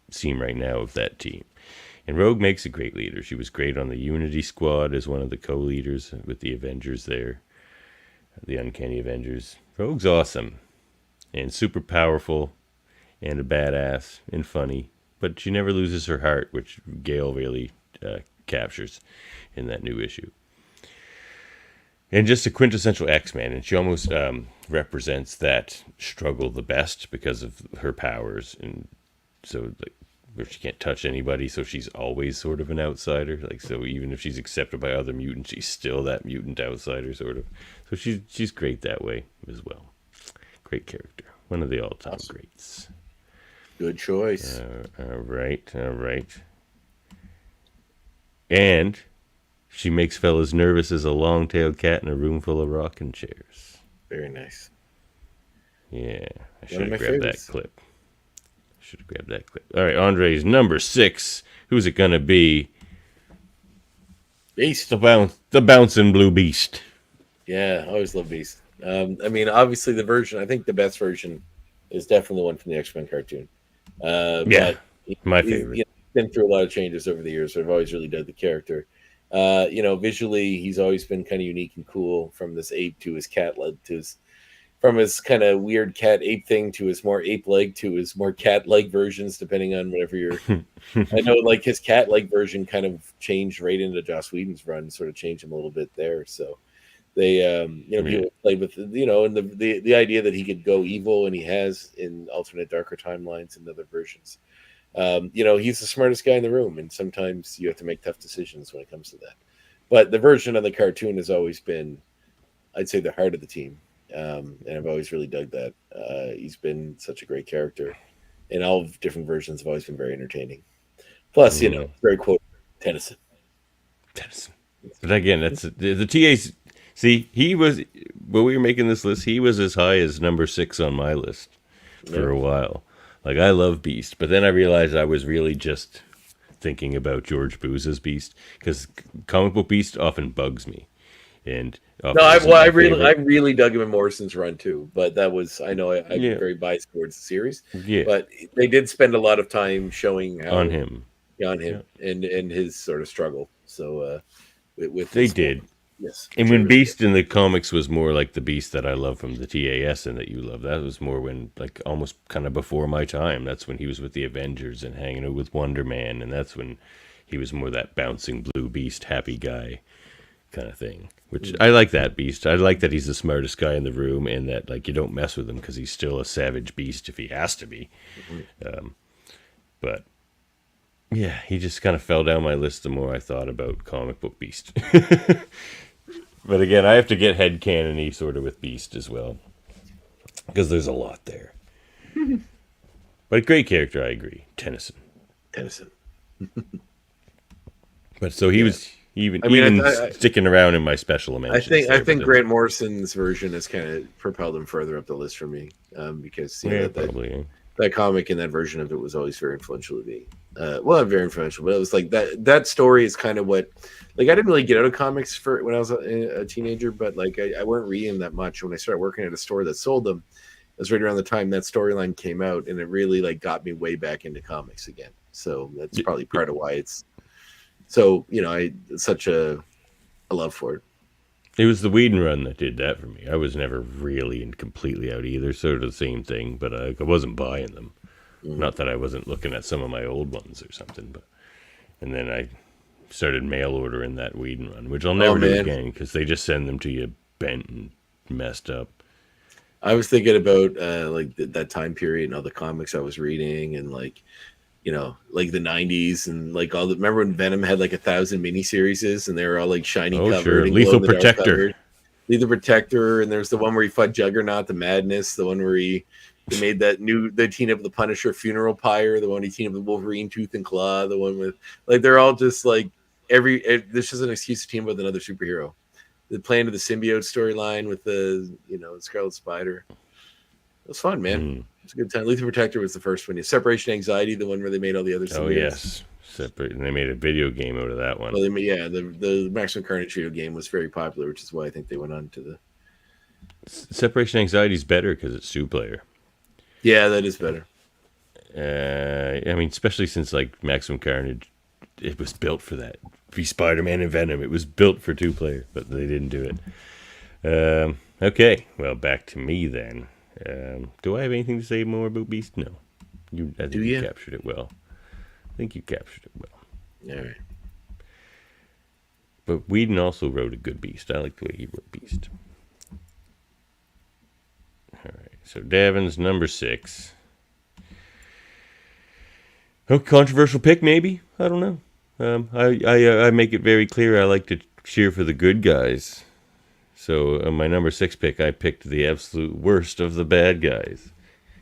seem right now, of that team. And Rogue makes a great leader. She was great on the Unity Squad as one of the co-leaders with the Avengers there, the Uncanny Avengers. Rogue's awesome and super powerful and a badass and funny, but she never loses her heart, which Gail really captures in that new issue. And just a quintessential X-Man, and she almost represents that struggle the best because of her powers, and so where she can't touch anybody, so she's always sort of an outsider. So even if she's accepted by other mutants, she's still that mutant outsider, sort of. So she's great that way as well. Great character, one of the all-time greats. Good choice. All right. And she makes fellas nervous as a long-tailed cat in a room full of rocking chairs. Very nice. Yeah, I One should of my have grabbed favorites. that clip. All right, Andre's number 6. Who's it gonna be? Beast. The bouncing blue beast. Yeah, I always love Beast. I mean, obviously the version, I think the best version is definitely the one from the X-Men cartoon. Yeah, But my he's favorite. been through a lot of changes over the years, so I've always really dug the character. Visually, he's always been kind of unique and cool, from this ape to his cat leg to his, from his kind of weird cat ape thing to his more ape leg to his more cat leg versions, depending on whatever you're. I know, like his cat leg version kind of changed right into Joss Whedon's run, sort of changed him a little bit there. So they, people played with, and the idea that he could go evil, and he has in alternate darker timelines and other versions. He's the smartest guy in the room, and sometimes you have to make tough decisions when it comes to that. But the version of the cartoon has always been, I'd say, the heart of the team, and I've always really dug that. He's been such a great character, and all different versions have always been very entertaining. Plus, very quote Tennyson. But again, that's the TA's. See, he was, when we were making this list, he was as high as number 6 on my list for a while. Like, I love Beast, but then I realized I was really just thinking about George Booza's Beast, because comic book Beast often bugs me. And I really dug him in Morrison's run too, but that was, I'm very biased towards the series. Yeah, but they did spend a lot of time showing how on him and his sort of struggle. So with they did. Yes. And when Beast in the comics was more like the Beast that I love from the TAS and that you love, that was more when, like, almost kind of before my time. That's when he was with the Avengers and hanging out with Wonder Man, and that's when he was more that bouncing blue Beast, happy guy kind of thing. Which I like that Beast. I like that he's the smartest guy in the room, and that, like, you don't mess with him because he's still a savage beast if he has to be. But yeah, he just kind of fell down my list the more I thought about comic book Beast. But again, I have to get headcanon-y sort of with Beast as well, because there's a lot there. But great character, I agree. Tennyson. But so he was even sticking around in my special mentions. I think Grant Morrison's version has kind of propelled him further up the list for me, because that comic and that version of it was always very influential to me. Not very influential, but it was like that story is kind of what, like, I didn't really get out of comics for when I was a teenager, but like I weren't reading that much. When I started working at a store that sold them, it was right around the time that storyline came out, and it really, like, got me way back into comics again. So that's probably part of why it's so, such a love for it. It was the Whedon run that did that for me. I was never really and completely out either, sort of the same thing, but I wasn't buying them. Not that I wasn't looking at some of my old ones or something, and then I started mail ordering that Whedon run, which I'll never do again, because they just send them to you bent and messed up. I was thinking about like that time period and all the comics I was reading, and like the 90s, and like remember when Venom had like 1,000 miniseries, and they were all like shiny covered. Sure. Lethal Protector. Lethal Protector, and there's the one where he fought Juggernaut, the Madness, the one where he made the team up with the Punisher Funeral Pyre, the one he teamed up with Wolverine Tooth and Claw, the one with, like, they're all just like this is an excuse to team up with another superhero. The plan to the symbiote storyline with the Scarlet Spider. It was fun, man. It was a good time. Lethal Protector was the first one. Separation Anxiety, the one where they made all the other symbiotes. Oh yes, separate. And they made a video game out of that one. Well, the Maximum Carnage video game was very popular, which is why I think they went on to the Separation Anxiety is better because it's 2-player. Yeah, that is better. I mean, especially since, like, Maximum Carnage, it was built for that. Be Spider-Man and Venom, it was built for 2-player, but they didn't do it. Okay, well, back to me then. Do I have anything to say more about Beast? No. I think you captured it well. All right. But Whedon also wrote a good Beast. I like the way he wrote Beast. All right, so Davan's number 6. Oh, controversial pick, maybe? I don't know. I make it very clear I like to cheer for the good guys. So on my number 6 pick, I picked the absolute worst of the bad guys.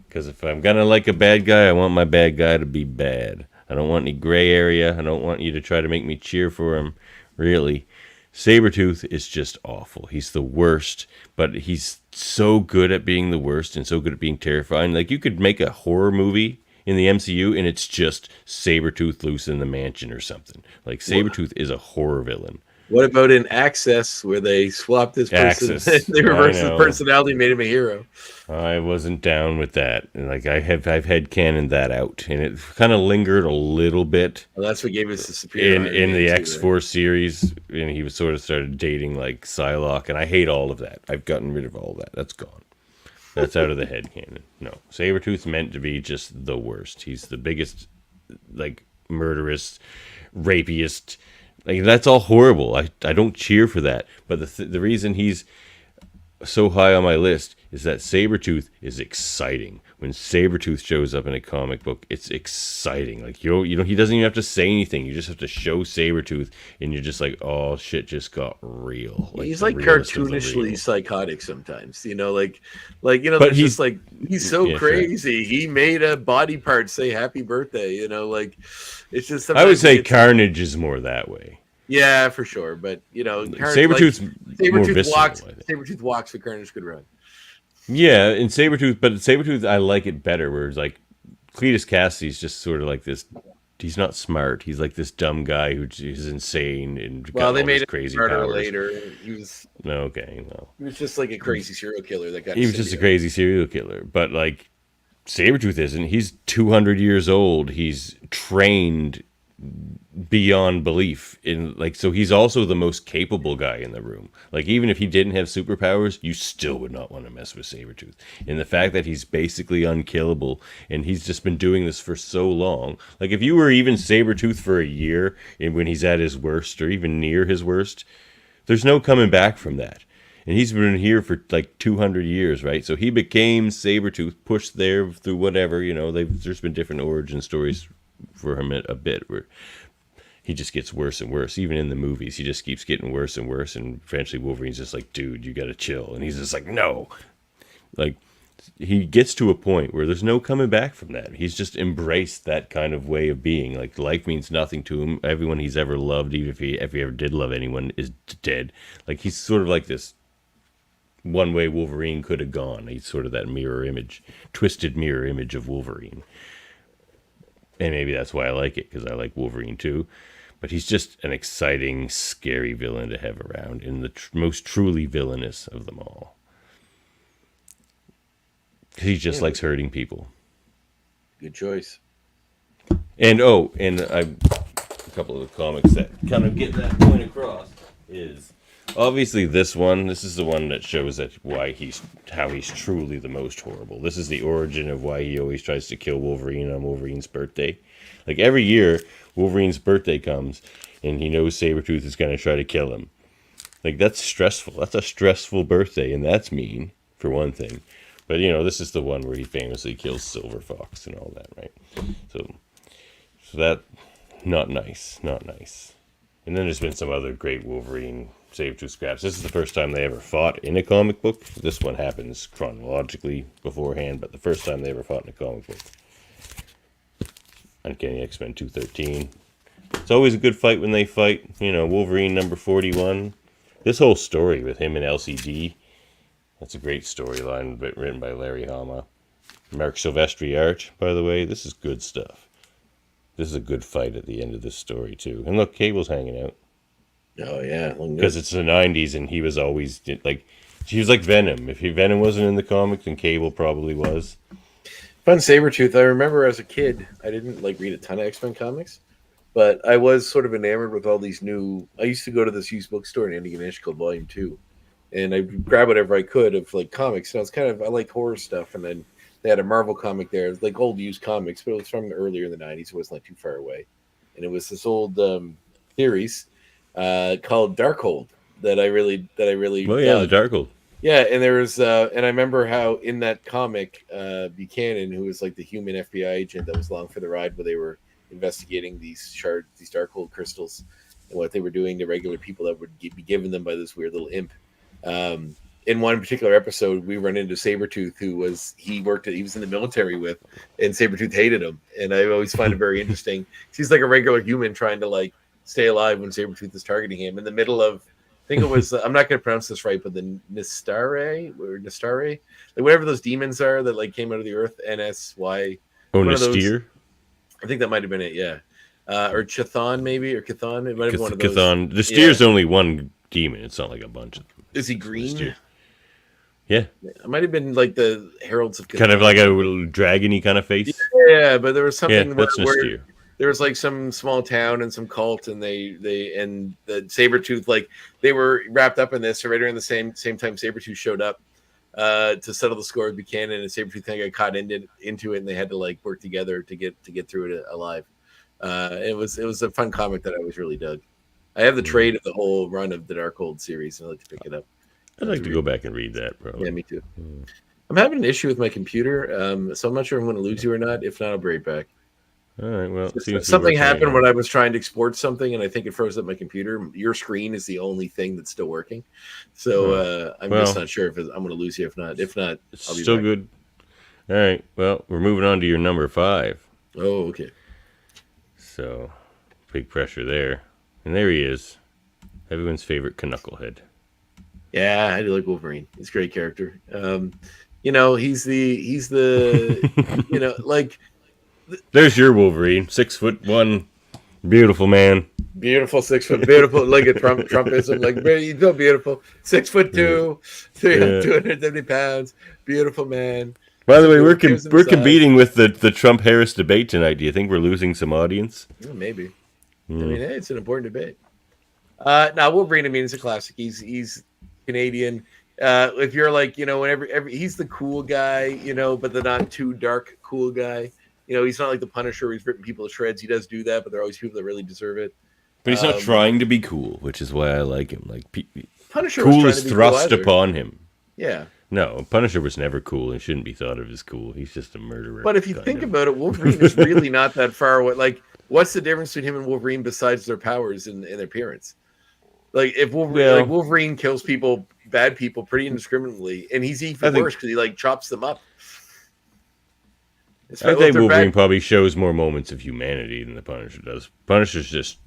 Because if I'm going to like a bad guy, I want my bad guy to be bad. I don't want any gray area. I don't want you to try to make me cheer for him. Really, Sabretooth is just awful. He's the worst, but he's so good at being the worst and so good at being terrifying. Like, you could make a horror movie in the MCU and it's just Sabretooth loose in the mansion or something. Like, Sabretooth is a horror villain. What about in Access, where they swapped his person? They reversed his personality, made him a hero. I wasn't down with that. Like, I've had canoned that out, and it kind of lingered a little bit. Well, that's what gave us the superior in the X-Force series, and he was sort of started dating like Psylocke, and I hate all of that. I've gotten rid of all that. That's gone. That's out of the head canon. No, Sabretooth's meant to be just the worst. He's the biggest, like, murderous, rapiest. Like, that's all horrible. I don't cheer for that. But the reason he's so high on my list is that Sabretooth is exciting. When Sabretooth shows up in a comic book, it's exciting. Like, you know, he doesn't even have to say anything. You just have to show Sabretooth, and you're just like, oh, shit just got real. Like, he's like cartoonishly psychotic sometimes, you know, like, you know, but he's just like, he's so crazy. Sure. He made a body part say happy birthday, you know, like, it's just, I would say Carnage is more that way. Yeah, for sure. But, you know, Sabretooth's more visceral. Sabretooth walks, but Carnage could run. Yeah, in Sabretooth, I like it better, where it's like Cletus Cassidy's just sort of like this. He's not smart. He's like this dumb guy who's insane and got they made crazy powers later. He was okay. Well, he was just like a crazy serial killer that got. He was just a crazy serial killer, but like Sabretooth isn't. He's 200 years old. He's trained beyond belief in, like, so he's also the most capable guy in the room. Like, even if he didn't have superpowers, you still would not want to mess with Sabretooth. And the fact that he's basically unkillable, and he's just been doing this for so long. Like, if you were even Sabretooth for a year, and when he's at his worst, or even near his worst, there's no coming back from that. And he's been here for like 200 years, right? So he became Sabretooth, pushed there through whatever, you know, there's been different origin stories for him a bit, where he just gets worse and worse. Even in the movies, he just keeps getting worse and worse, and eventually Wolverine's just like, dude, you gotta chill. And he's just like, no. Like, he gets to a point where there's no coming back from that. He's just embraced that kind of way of being. Like, life means nothing to him. Everyone he's ever loved, even if he ever did love anyone, is dead. Like, he's sort of like this one way Wolverine could have gone. He's sort of that mirror image, twisted mirror image of Wolverine. And maybe that's why I like it, because I like Wolverine too. But he's just an exciting, scary villain to have around, and the most truly villainous of them all. He just likes hurting people. Good choice. And a couple of the comics that kind of get that point across is obviously this one. This is the one that shows that how he's truly the most horrible. This is the origin of why he always tries to kill Wolverine on Wolverine's birthday. Like, every year, Wolverine's birthday comes, and he knows Sabretooth is going to try to kill him. Like, that's stressful. That's a stressful birthday, and that's mean, for one thing. But, you know, this is the one where he famously kills Silver Fox and all that, right? So that, not nice. And then there's been some other great Wolverine Sabretooth scraps. This is the first time they ever fought in a comic book. This one happens chronologically beforehand, but the first time they ever fought in a comic book. Uncanny X-Men 213. It's always a good fight when they fight. You know, Wolverine number 41. This whole story with him and LCD, that's a great storyline written by Larry Hama. Mark Silvestri art, by the way. This is good stuff. This is a good fight at the end of this story, too. And look, Cable's hanging out. Oh, yeah. Because it's the 90s, and he was always, like, he was like Venom. If Venom wasn't in the comics, then Cable probably was. Fun Sabretooth. I remember as a kid, I didn't read a ton of X-Men comics, but I was sort of enamored with all these new. I used to go to this used bookstore in Indianapolis called Volume 2, and I'd grab whatever I could of like comics. And I liked horror stuff, and then they had a Marvel comic there, like old used comics, but it was from earlier in the 90s. It wasn't like too far away, and it was this old series called Darkhold that I really. Well, yeah, the Darkhold. Yeah, and there was, and I remember how in that comic, Buchanan, who was like the human FBI agent that was along for the ride, where they were investigating these Darkhold crystals, and what they were doing to regular people that would be given them by this weird little imp. in one particular episode, we run into Sabretooth, he was in the military with, and Sabretooth hated him. And I always find it very interesting. He's like a regular human trying to like stay alive when Sabretooth is targeting him in the middle of, I think it was, I'm not going to pronounce this right, but the Nistare, like whatever those demons are that like came out of the earth, NSY. Oh, One of those, Nastir? I think that might have been it, yeah. Or Chthon, maybe, or Chthon. It might have been one of those. Chthon. Nastir's only one demon. It's not like a bunch of them. Is he green? Nastir. Yeah. It might have been like the Heralds of Chthon. Kind of like a little dragony kind of face. Yeah, but there was something that's where there was like some small town and some cult, and they and the Sabretooth, like they were wrapped up in this. So right around the same time Sabretooth showed up to settle the score with Buchanan, and Sabretooth kind of got caught into it, and they had to like work together to get through it alive. It was a fun comic that I always really dug. I have the trade of the whole run of the Darkhold series, and I like to pick it up. I'd like to go back and read that, probably. Yeah, me too. I'm having an issue with my computer, so I'm not sure if I'm going to lose you or not. If not, I'll be right back. All right, well, something happened when I was trying to export something, and I think it froze up my computer. Your screen is the only thing that's still working, so I'm just not sure if I'm going to lose you. If not, it's I'll be still back. Good. All right, well, we're moving on to your number 5. Oh, okay. So, big pressure there, and there he is, everyone's favorite Knucklehead. Yeah, I do like Wolverine. He's a great character. He's the like. There's your Wolverine, 6'1", beautiful man. Beautiful 6 foot, beautiful like a Trumpism, like he's so beautiful. 6'2", 270 pounds, beautiful man. By the way, we're competing with the Trump Harris debate tonight. Do you think we're losing some audience? Maybe. I mean, hey, it's an important debate. Now Wolverine, I mean, it's a classic. He's Canadian. If you're like, whenever he's the cool guy, but the not too dark cool guy. He's not like the Punisher where he's ripping people to shreds. He does do that, but there are always people that really deserve it. But he's not trying to be cool, which is why I like him. Like Punisher cool is thrust upon him. Yeah. No, Punisher was never cool and shouldn't be thought of as cool. He's just a murderer. But if you think about it, Wolverine is really not that far away. Like, what's the difference between him and Wolverine besides their powers and their appearance? Like, if Wolverine kills people, bad people, pretty indiscriminately, and he's even worse because he like chops them up. I think Wolverine probably shows more moments of humanity than the Punisher does. Punisher's just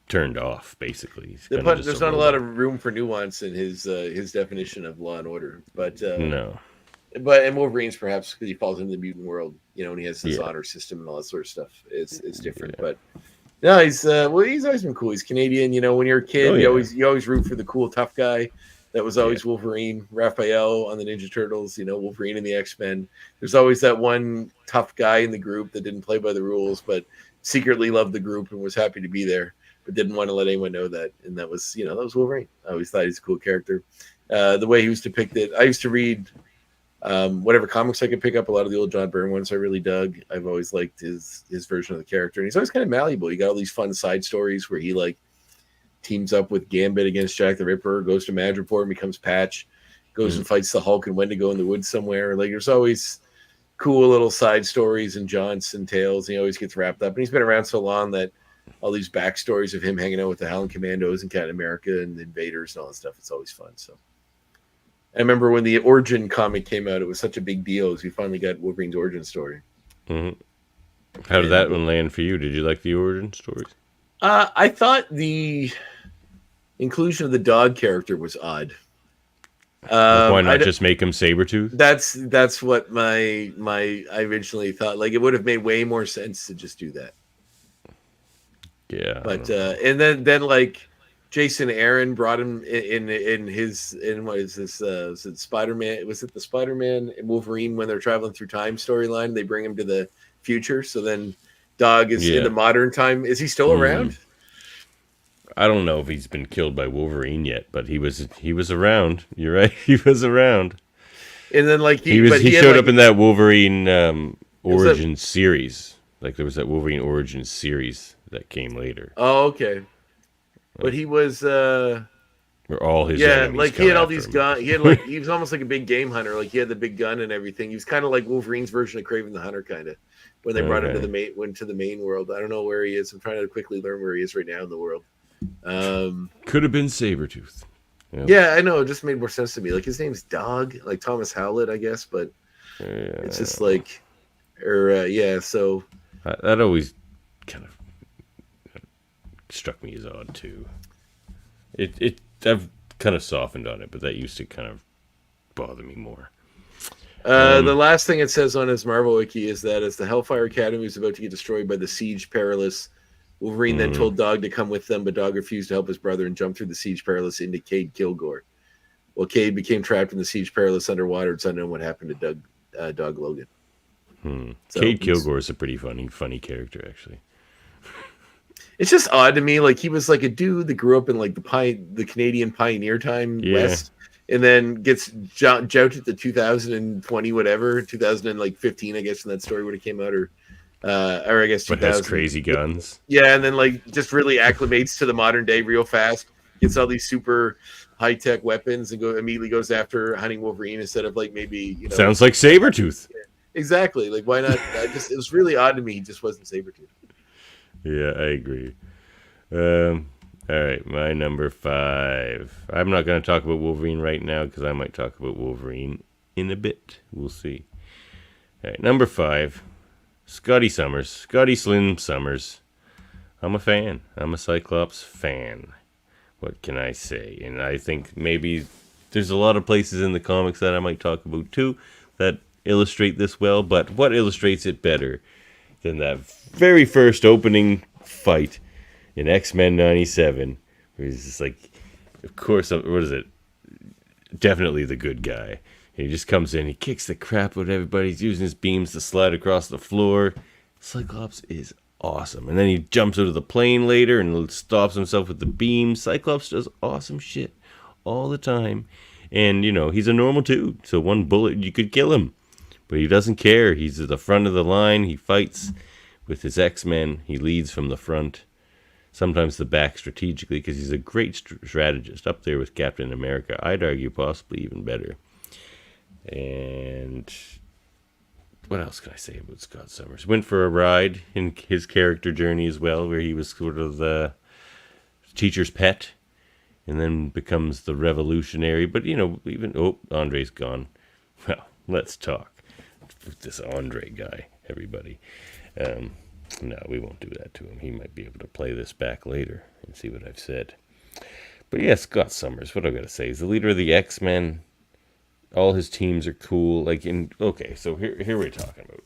turned off, basically. There's not a lot of room for nuance in his definition of law and order, but no. And Wolverine's perhaps because he falls into the mutant world, and he has his honor system and all that sort of stuff. It's different, but no, he's always been cool. He's Canadian, when you're a kid, you always root for the cool tough guy. That was always Wolverine. Raphael on the Ninja Turtles, Wolverine in the X-Men. There's always that one tough guy in the group that didn't play by the rules, but secretly loved the group and was happy to be there, but didn't want to let anyone know that. And that was Wolverine. I always thought he's a cool character. The way he was depicted, I used to read whatever comics I could pick up. A lot of the old John Byrne ones I really dug. I've always liked his version of the character. And he's always kind of malleable. You got all these fun side stories where he like teams up with Gambit against Jack the Ripper, goes to Madripoor and becomes Patch, goes and fights the Hulk and Wendigo in the woods somewhere. Like there's always cool little side stories and jaunts and tales. And he always gets wrapped up. And he's been around so long that all these backstories of him hanging out with the Howling Commandos and Captain America and the Invaders and all that stuff. It's always fun. So I remember when the Origin comic came out, it was such a big deal as we finally got Wolverine's origin story. Mm-hmm. How did that one land for you? Did you like the origin stories? I thought the inclusion of the dog character was odd. Why not just make him Sabretooth? That's what I originally thought. Like it would have made way more sense to just do that. Yeah. But and then like Jason Aaron brought him in what is this? Was it Spider-Man? Was it the Spider-Man and Wolverine when they're traveling through time storyline? They bring him to the future. So then Dog is in the modern time. Is he still around? I don't know if he's been killed by Wolverine yet, but he was around. You're right, he was around. And then like he showed up in that Wolverine Origins series. Like there was that Wolverine Origins series that came later. Oh, okay. But he was where all his like he had all these guns. He had like he was almost like a big game hunter. Like he had the big gun and everything. He was kind of like Wolverine's version of Kraven the Hunter, kind of. When they brought him to the main world. I don't know where he is. I'm trying to quickly learn where he is right now in the world. Could have been Sabretooth. You know? Yeah, I know. It just made more sense to me. Like his name's Dog, like Thomas Howlett, I guess, but it's just like, yeah. So that always kind of struck me as odd too. I've kind of softened on it, but that used to kind of bother me more. The last thing it says on his Marvel wiki is that as the Hellfire Academy was about to get destroyed by the Siege Perilous, Wolverine then told Dog to come with them, but Dog refused to help his brother and jumped through the Siege Perilous into Cade Kilgore. Well, Cade became trapped in the Siege Perilous underwater. It's unknown what happened to Dog Logan. So Cade Kilgore is a pretty funny character, actually. It's just odd to me. Like he was like a dude that grew up in like the Canadian pioneer time West, and then gets jouted to 2020 whatever 2015 I guess when that story would have came out, or I guess 2000. But has crazy guns. Yeah, and then like just really acclimates to the modern day real fast. Gets all these super high tech weapons and immediately goes after hunting Wolverine instead of like maybe sounds like Sabretooth. Exactly. Like why not? It was really odd to me. He just wasn't Sabretooth. Yeah, I agree. All right, my number 5. I'm not going to talk about Wolverine right now because I might talk about Wolverine in a bit. We'll see. All right, number 5, Scotty Slim Summers. I'm a fan. I'm a Cyclops fan. What can I say? And I think maybe there's a lot of places in the comics that I might talk about too that illustrate this well, but what illustrates it better than that very first opening fight in X-Men 97, where he's just like, of course, what is it? Definitely the good guy. He just comes in, he kicks the crap out of everybody, he's using his beams to slide across the floor. Cyclops is awesome. And then he jumps out of the plane later and stops himself with the beam. Cyclops does awesome shit all the time. And, he's a normal dude, so one bullet, you could kill him. But he doesn't care. He's at the front of the line. He fights with his X-Men. He leads from the front, sometimes the back strategically, because he's a great strategist, up there with Captain America. I'd argue possibly even better. And what else can I say about Scott Summers? Went for a ride in his character journey as well, where he was sort of the teacher's pet, and then becomes the revolutionary. But, Andre's gone. Well, let's talk. This Andre guy, everybody. No, we won't do that to him. He might be able to play this back later and see what I've said. But yeah, Scott Summers, what I gotta say, he's the leader of the X-Men. All his teams are cool. So here we're talking about.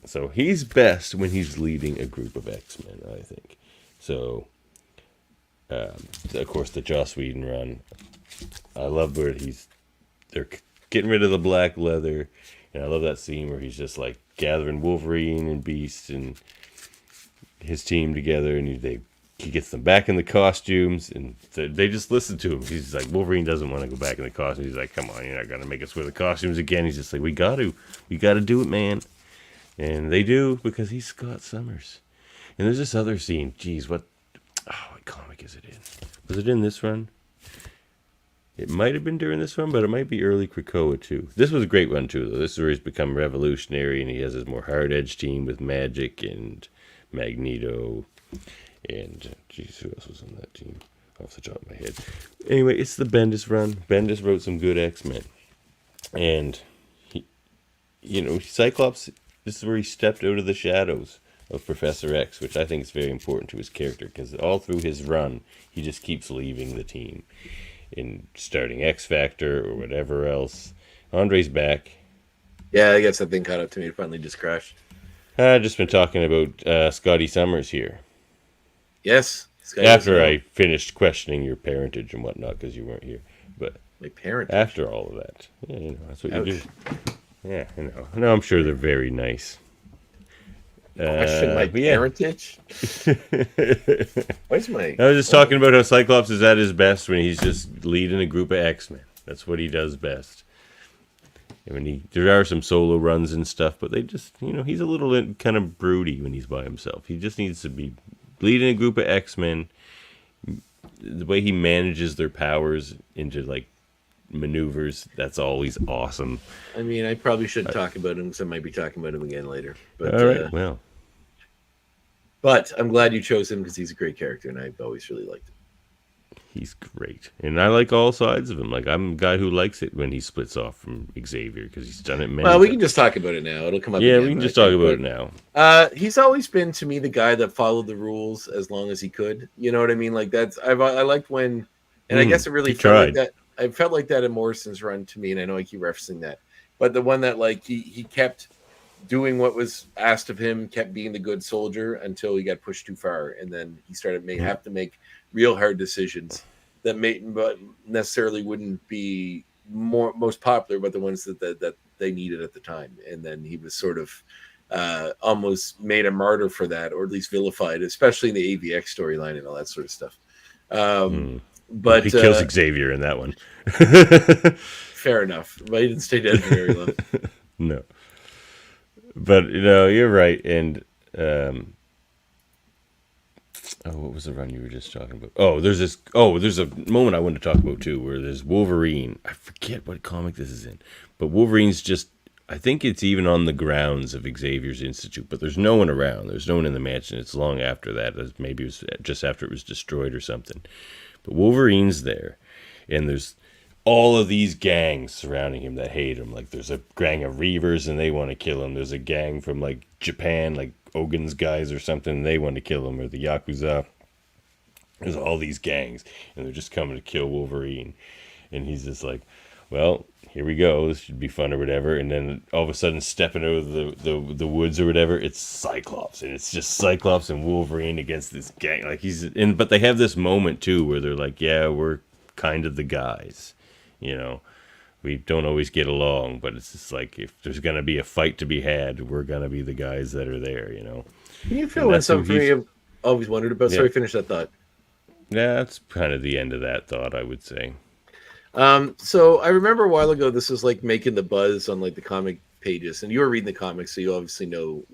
So he's best when he's leading a group of X-Men, I think. So, of course, the Joss Whedon run. I love where they're getting rid of the black leather. And I love that scene where he's just like gathering Wolverine and Beast and his team together, and he gets them back in the costumes, and they just listen to him. He's like, Wolverine doesn't want to go back in the costumes. He's like, come on, you're not gonna make us wear the costumes again. He's just like, we got to do it, man. And they do, because he's Scott Summers. And there's this other scene. Geez, what comic is it in? Was it in this run? It might have been during this one, but it might be early Krakoa too. This was a great one too, though. This is where he's become revolutionary, and he has his more hard-edged team with Magic and Magneto, and who else was on that team? Off the top of my head. Anyway, it's the Bendis run. Bendis wrote some good X-Men, and Cyclops. This is where he stepped out of the shadows of Professor X, which I think is very important to his character, because all through his run, he just keeps leaving the team. In starting X Factor or whatever else. Andre's back. Yeah, I guess that thing caught up to me. It finally just crashed. I've just been talking about Scotty Summers here. Yes. After I finished questioning your parentage and whatnot, because you weren't here. But my parentage? After all of that. Yeah, that's what you do. Yeah, I know. No, I'm sure they're very nice. Question my parentage? Where's my... I was just talking about how Cyclops is at his best when he's just leading a group of X-Men. That's what he does best. There are some solo runs and stuff, but they just, he's a little kind of broody when he's by himself. He just needs to be leading a group of X-Men. The way he manages their powers into, maneuvers, that's always awesome. I mean, I probably shouldn't talk about him, because I might be talking about him again later. But, all right, well. But I'm glad you chose him, because he's a great character, and I've always really liked him. He's great, and I like all sides of him. Like, I'm a guy who likes it when he splits off from Xavier because he's done it many Well, we times. can just talk about it now. It'll come up Yeah, again. we can I just talk think, about but, it now. He's always been to me the guy that followed the rules as long as he could. You know what I mean? Like I liked when, and I guess it really He felt like tried. that. I felt like that in Morrison's run to me, and I know I keep referencing that, but the one that like he kept doing what was asked of him, kept being the good soldier until he got pushed too far, and then he started have to make real hard decisions that but necessarily wouldn't be most popular, but the ones that they needed at the time. And then he was sort of almost made a martyr for that, or at least vilified, especially in the AVX storyline and all that sort of stuff. But he kills Xavier in that one. Fair enough, but he didn't stay dead for very long. No, but you're right. And what was the run you were just talking about? There's a moment I wanted to talk about too, where there's Wolverine. I forget what comic this is in, but Wolverine's just. I think it's even on the grounds of Xavier's Institute, but there's no one around. There's no one in the mansion. It's long after that. Maybe it was just after it was destroyed or something. But Wolverine's there, and there's all of these gangs surrounding him that hate him. Like, there's a gang of Reavers, and they want to kill him. There's a gang from, like, Japan, like Ogun's guys or something, and they want to kill him, or the Yakuza. There's all these gangs, and they're just coming to kill Wolverine. And he's just like, well, here we go. This should be fun or whatever. And then all of a sudden, stepping out of the woods or whatever, it's Cyclops, and it's just Cyclops and Wolverine against this gang. Like, but they have this moment too where they're like, yeah, we're kind of the guys, we don't always get along, but it's just like, if there's gonna be a fight to be had, we're gonna be the guys that are there. Can you fill in something for me? I've always wondered about. Yeah. Sorry, finish that thought. Yeah, that's kind of the end of that thought, I would say. So I remember a while ago, this was like making the buzz on like the comic pages, and you were reading the comics, so you obviously know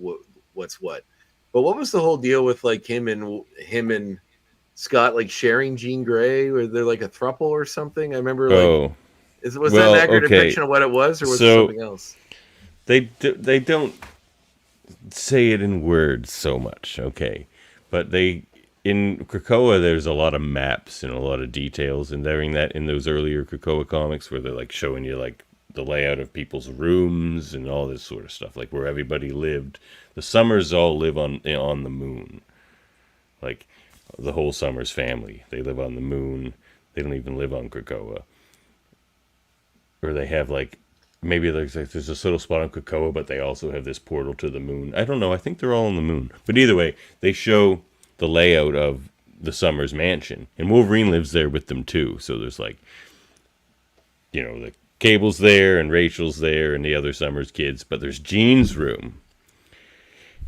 what's what. But what was the whole deal with like him and Scott like sharing Jean Grey, or they're like a throuple or something? I remember like, was that an accurate depiction of what it was, or was it something else? They don't say it in words so much, okay, but in Krakoa, there's a lot of maps and a lot of details, and during that, in those earlier Krakoa comics, where they're like showing you like the layout of people's rooms and all this sort of stuff, like where everybody lived. The Summers all live on the moon, like the whole Summers family. They live on the moon. They don't even live on Krakoa, or they have like. Maybe there's this little spot on Krakoa, but they also have this portal to the moon. I don't know. I think they're all on the moon. But either way, they show the layout of the Summers mansion, and Wolverine lives there with them too. So there's like, the Cable's there and Rachel's there and the other Summers kids, but there's Jean's room,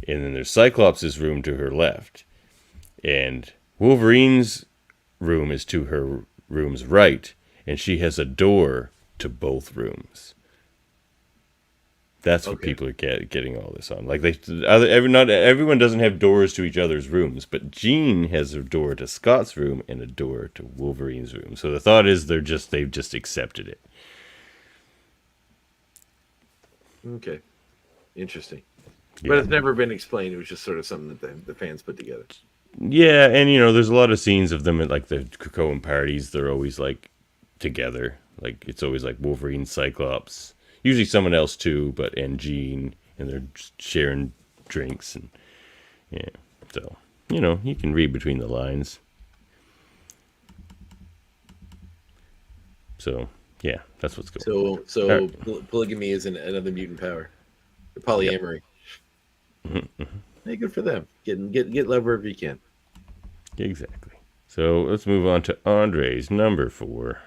and then there's Cyclops' room to her left, and Wolverine's room is to her room's right, and she has a door to both rooms. That's what people are getting all this on. Like, not everyone doesn't have doors to each other's rooms, but Jean has a door to Scott's room and a door to Wolverine's room. So the thought is they've just accepted it. Okay, interesting. Yeah. But it's never been explained. It was just sort of something that the fans put together. Yeah, and there's a lot of scenes of them at like the Krakoan parties. They're always like together. Like, it's always like Wolverine, Cyclops. Usually someone else too, and Jean, and they're just sharing drinks, and yeah. So, you can read between the lines. So, yeah, that's what's going on. So polygamy is another mutant power. The polyamory. Yep. Hey, good for them. Get love wherever you can. Exactly. So let's move on to Andre's number 4.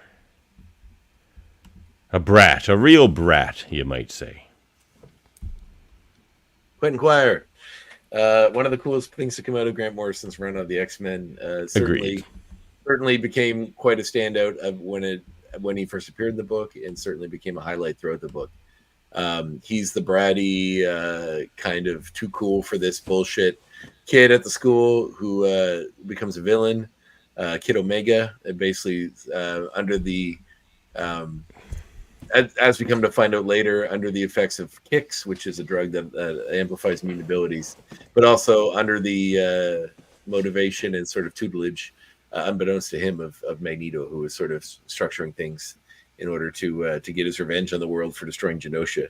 A real brat, you might say. Quentin Quire. One of the coolest things to come out of Grant Morrison's run of the X-Men. Certainly became quite a standout of when he first appeared in the book, and certainly became a highlight throughout the book. He's the bratty, kind of too cool for this bullshit kid at the school who becomes a villain. Kid Omega, and basically under the as we come to find out later, under the effects of Kix, which is a drug that amplifies mutant abilities, but also under the motivation and sort of tutelage unbeknownst to him, of Magneto, who was sort of structuring things in order to get his revenge on the world for destroying Genosha.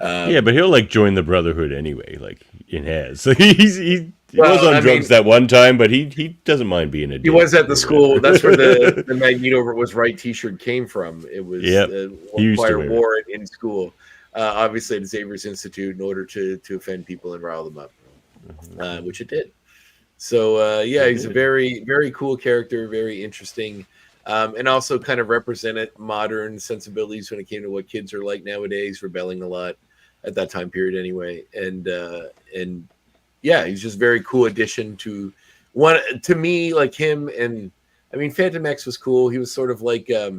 Yeah, but he'll like join the Brotherhood anyway, like in has. So he was Well, on I drugs mean, that one time, but he doesn't mind being a he dick was at the or school. whatever. That's where the Magneto was right T-shirt came from. It was Yep, he used to Choir wear it. wore it in school, obviously at Xavier's Institute, in order to offend people and rile them up, which it did. So yeah, he's a very, very cool character, very interesting, and also kind of represented modern sensibilities when it came to what kids are like nowadays, rebelling a lot at that time period anyway. And yeah, he's just a very cool addition to one to me, like him. And I mean, Phantom X was cool. He was sort of like I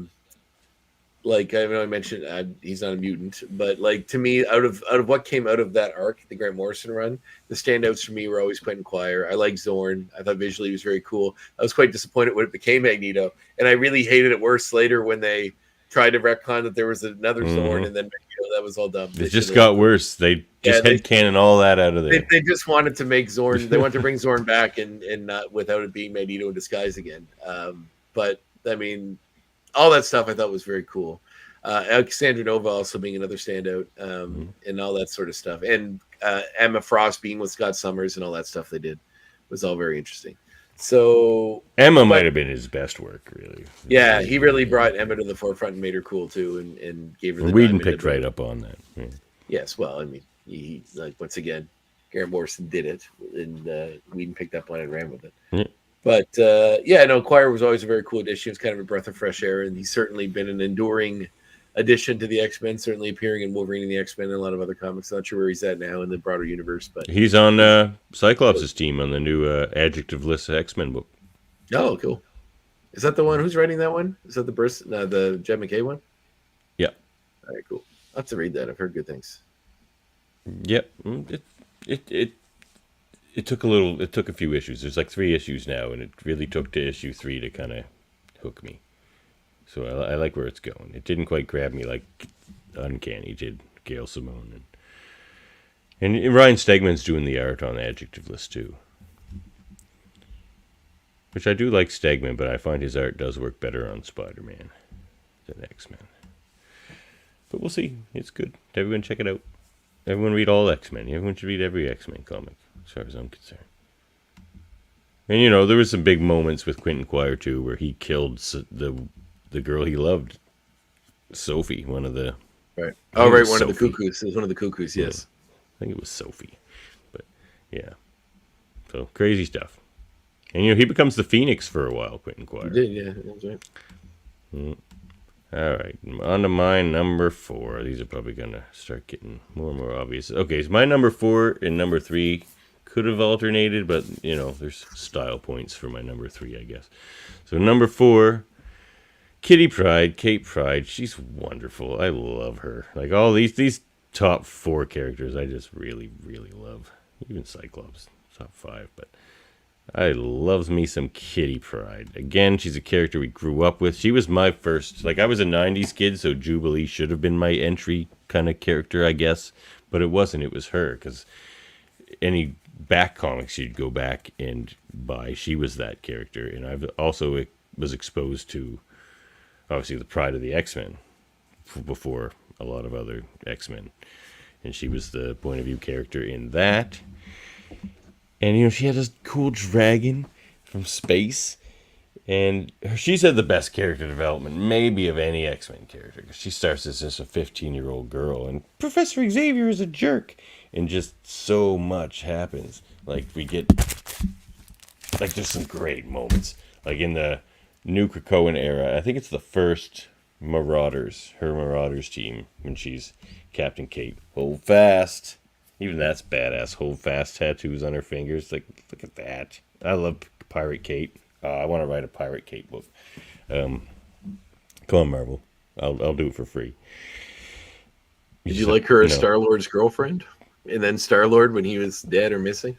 know I mentioned he's not a mutant, but like to me, out of what came out of that arc, the Grant Morrison run, the standouts for me were always Quentin Quire. I like Zorn. I thought visually he was very cool. I was quite disappointed when it became Magneto, and I really hated it worse later when they tried to retcon that there was another Zorn, and then Magneto. That was all dumb. It just got worse. They just headcanon all that out of there. They just wanted to make Zorn. They wanted to bring Zorn back and not without it being Magneto in disguise again. But I mean, all that stuff I thought was very cool. Alexandra Nova also being another standout, and all that sort of stuff. And Emma Frost being with Scott Summers and all that stuff they did was all very interesting. So Emma might have been his best work, really. Yeah, he really brought Emma to the forefront and made her cool too, and gave her the Whedon picked right up on that. Yeah. Yes, well, I mean, he like once again, Grant Morrison did it, and Whedon picked up on it and ran with it. Yeah. But yeah, no, Quire was always a very cool addition. It's kind of a breath of fresh air, and he's certainly been an enduring addition to the X-Men, certainly appearing in Wolverine and the X-Men and a lot of other comics. Not sure where he's at now in the broader universe, but he's on Cyclops' team on the new adjective-less X-Men book. Oh, cool. Is that the one? Who's writing that one? Is that the Jed McKay one? Yeah. All right, cool. I'll have to read that. I've heard good things. Yep. It took a little. It took a few issues. There's like 3 issues now, and it really took to issue 3 to kind of hook me. So I like where it's going. It didn't quite grab me like Uncanny did Gail Simone, and Ryan Stegman's doing the art on the adjective list too. Which I do like Stegman, but I find his art does work better on Spider-Man than X-Men. But we'll see. It's good. Everyone check it out. Everyone read all X-Men. Everyone should read every X-Men comic, as far as I'm concerned. And, you know, there was some big moments with Quentin Quire, too, where he killed the girl he loved, Sophie, one of the... Right. Oh, right, one Sophie. of the cuckoos. It was one of the cuckoos, yes. I think it was Sophie. But, yeah. So, crazy stuff. And, you know, he becomes the Phoenix for a while, Quentin Quire. He did, yeah. That's right. All right, on to my number 4. These are probably going to start getting more and more obvious. Okay, so my number 4 and number 3 could have alternated, but, you know, there's style points for my number 3, I guess. So number 4, Kitty Pryde, Kate Pryde. She's wonderful. I love her. Like, all these top 4 characters I just really, really love. Even Cyclops, top 5, but... I loves me some Kitty Pryde. Again, she's a character we grew up with. She was my first, like I was a 90s kid, so Jubilee should have been my entry kind of character, I guess. But it wasn't, it was her, because any back comics you'd go back and buy, she was that character. And I've also was exposed to, obviously, the Pride of the X-Men before a lot of other X-Men. And she was the point of view character in that. And, you know, she had this cool dragon from space. And she's had the best character development, maybe, of any X-Men character. Because she starts as just a 15-year-old girl. And Professor Xavier is a jerk. And just so much happens. Like, we get... Like, there's some great moments. Like, in the New Krakoan era, I think it's the first Marauders, her Marauders team, when she's Captain Kate. Hold fast. Even that's badass. Hold fast tattoos on her fingers. Like, look at that. I love Pirate Kate. I want to write a Pirate Kate book. Come on, Marvel. I'll do it for free. Did you like her as Star-Lord's girlfriend? And then Star-Lord when he was dead or missing?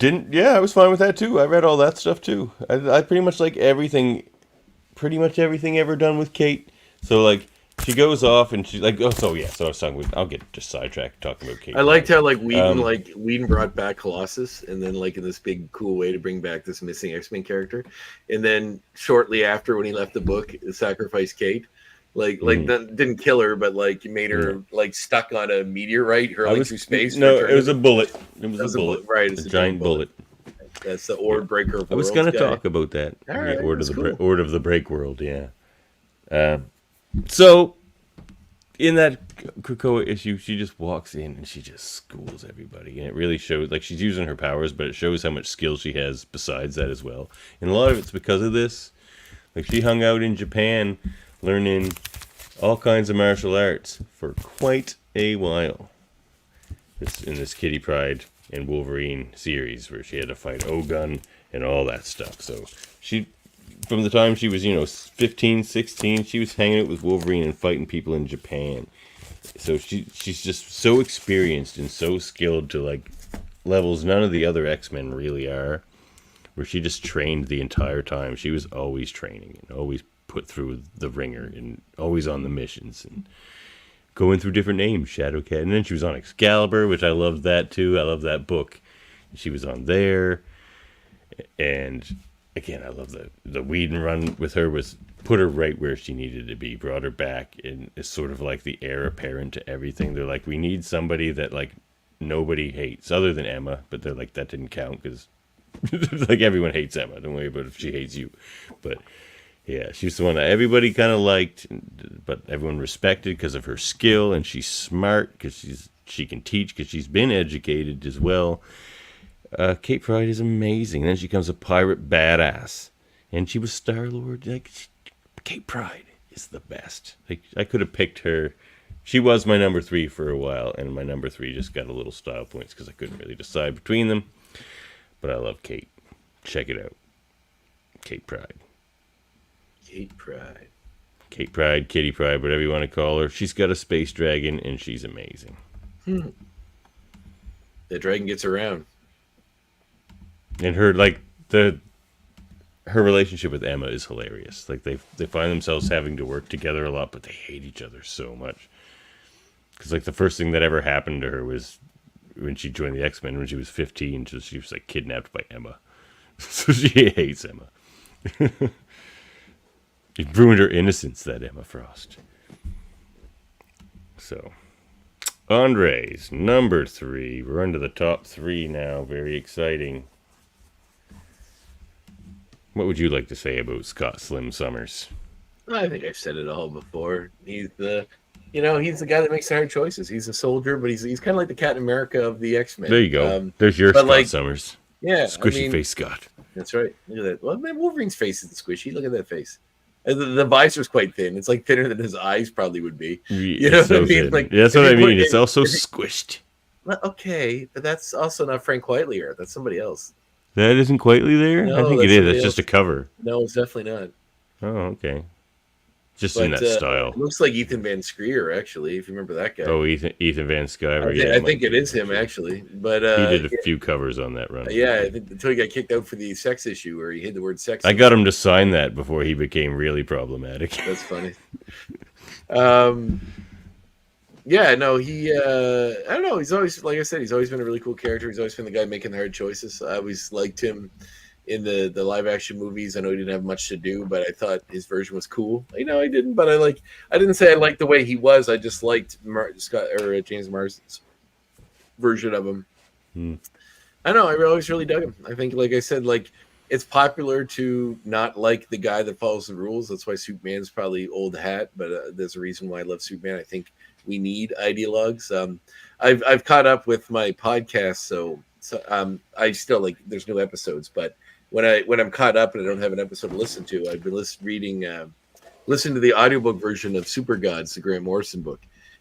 Yeah, I was fine with that too. I read all that stuff too. I pretty much like everything, pretty much everything ever done with Kate. So, like, she goes off and she's like, oh, so yeah. So I was talking. I'll get just sidetracked talking about Kate. I liked how Whedon brought back Colossus, and then in this big cool way to bring back this missing X-Men character, and then shortly after when he left the book, sacrificed Kate. Didn't kill her, but made her stuck on a meteorite hurling through space. No, it was a bullet. It was a bullet. Right, it's a giant bullet. That's the Ord Breaker of I was going to talk about that. All right, Ord of the Break World, yeah. So, in that Krakoa issue, she just walks in and she just schools everybody. And it really shows, she's using her powers, but it shows how much skill she has besides that as well. And a lot of it's because of this. She hung out in Japan learning all kinds of martial arts for quite a while. In this Kitty Pryde and Wolverine series where she had to fight Ogun and all that stuff. So she, from the time she was, 15, 16, she was hanging out with Wolverine and fighting people in Japan. So she's just so experienced and so skilled to levels none of the other X-Men really are, where she just trained the entire time. She was always training and always put through the ringer and always on the missions and going through different names, Shadowcat. And then she was on Excalibur, which I loved that too. I love that book. She was on there. And again, I love the Whedon run with her was put her right where she needed to be, brought her back, and is sort of like the heir apparent to everything. They're like, we need somebody that nobody hates other than Emma, but they're like, that didn't count because everyone hates Emma. Don't worry about if she hates you. But yeah, she's the one that everybody kind of liked, but everyone respected because of her skill, and she's smart because she can teach because she's been educated as well. Kate Pryde is amazing. And then she becomes a pirate badass, and she was Star-Lord. Kate Pryde is the best. I could have picked her. She was my number 3 for a while, and my number 3 just got a little style points because I couldn't really decide between them. But I love Kate. Check it out. Kate Pryde. Kate Pryde. Kate Pryde, Kitty Pryde, whatever you want to call her. She's got a space dragon, and she's amazing. The dragon gets around. And her her relationship with Emma is hilarious. They find themselves having to work together a lot, but they hate each other so much. Because the first thing that ever happened to her was when she joined the X-Men when she was 15. So she was kidnapped by Emma. So she hates Emma. It ruined her innocence, that Emma Frost. So, Andre's number 3. We're on to the top 3 now. Very exciting. What would you like to say about Scott Slim Summers? I think I've said it all before. He's the guy that makes the hard choices. He's a soldier, but he's kind of like the Captain America of the X-Men. There you go. There's your Scott Summers. Yeah, squishy face Scott. That's right. Look at that. Well, man, Wolverine's face isn't squishy. Look at that face. The visor's quite thin. It's thinner than his eyes probably would be. You know what I mean? That's what I mean. It's also squished. Okay, but that's also not Frank Quitely. That's somebody else. That isn't Quitely there? No, I think it is. It's just a cover. No, it's definitely not. Oh, okay. Just in that style. It looks like Ethan Van Sciver, actually, if you remember that guy. Oh, Ethan Van Sciver. I think it is him, actually. But he did a few covers on that run. Yeah, until he got kicked out for the sex issue where he hid the word sex. I got him to sign that before he became really problematic. That's funny. Yeah, no, he I don't know, he's always, like I said, he's always been a really cool character. He's always been the guy making the hard choices. I always liked him in the live action movies. I know he didn't have much to do, but I thought his version was cool. I didn't, but I didn't say I liked the way he was. I just liked James Marsden's version of him. I know, I always really dug him. I think, like I said, it's popular to not like the guy that follows the rules. That's why Superman's probably old hat, but there's a reason why I love Superman. I think we need ideologues. I've caught up with my podcast, so I still there's no episodes, but when I'm caught up and I don't have an episode to listen to, I've been listening to the audiobook version of Super Gods, the Grant Morrison book,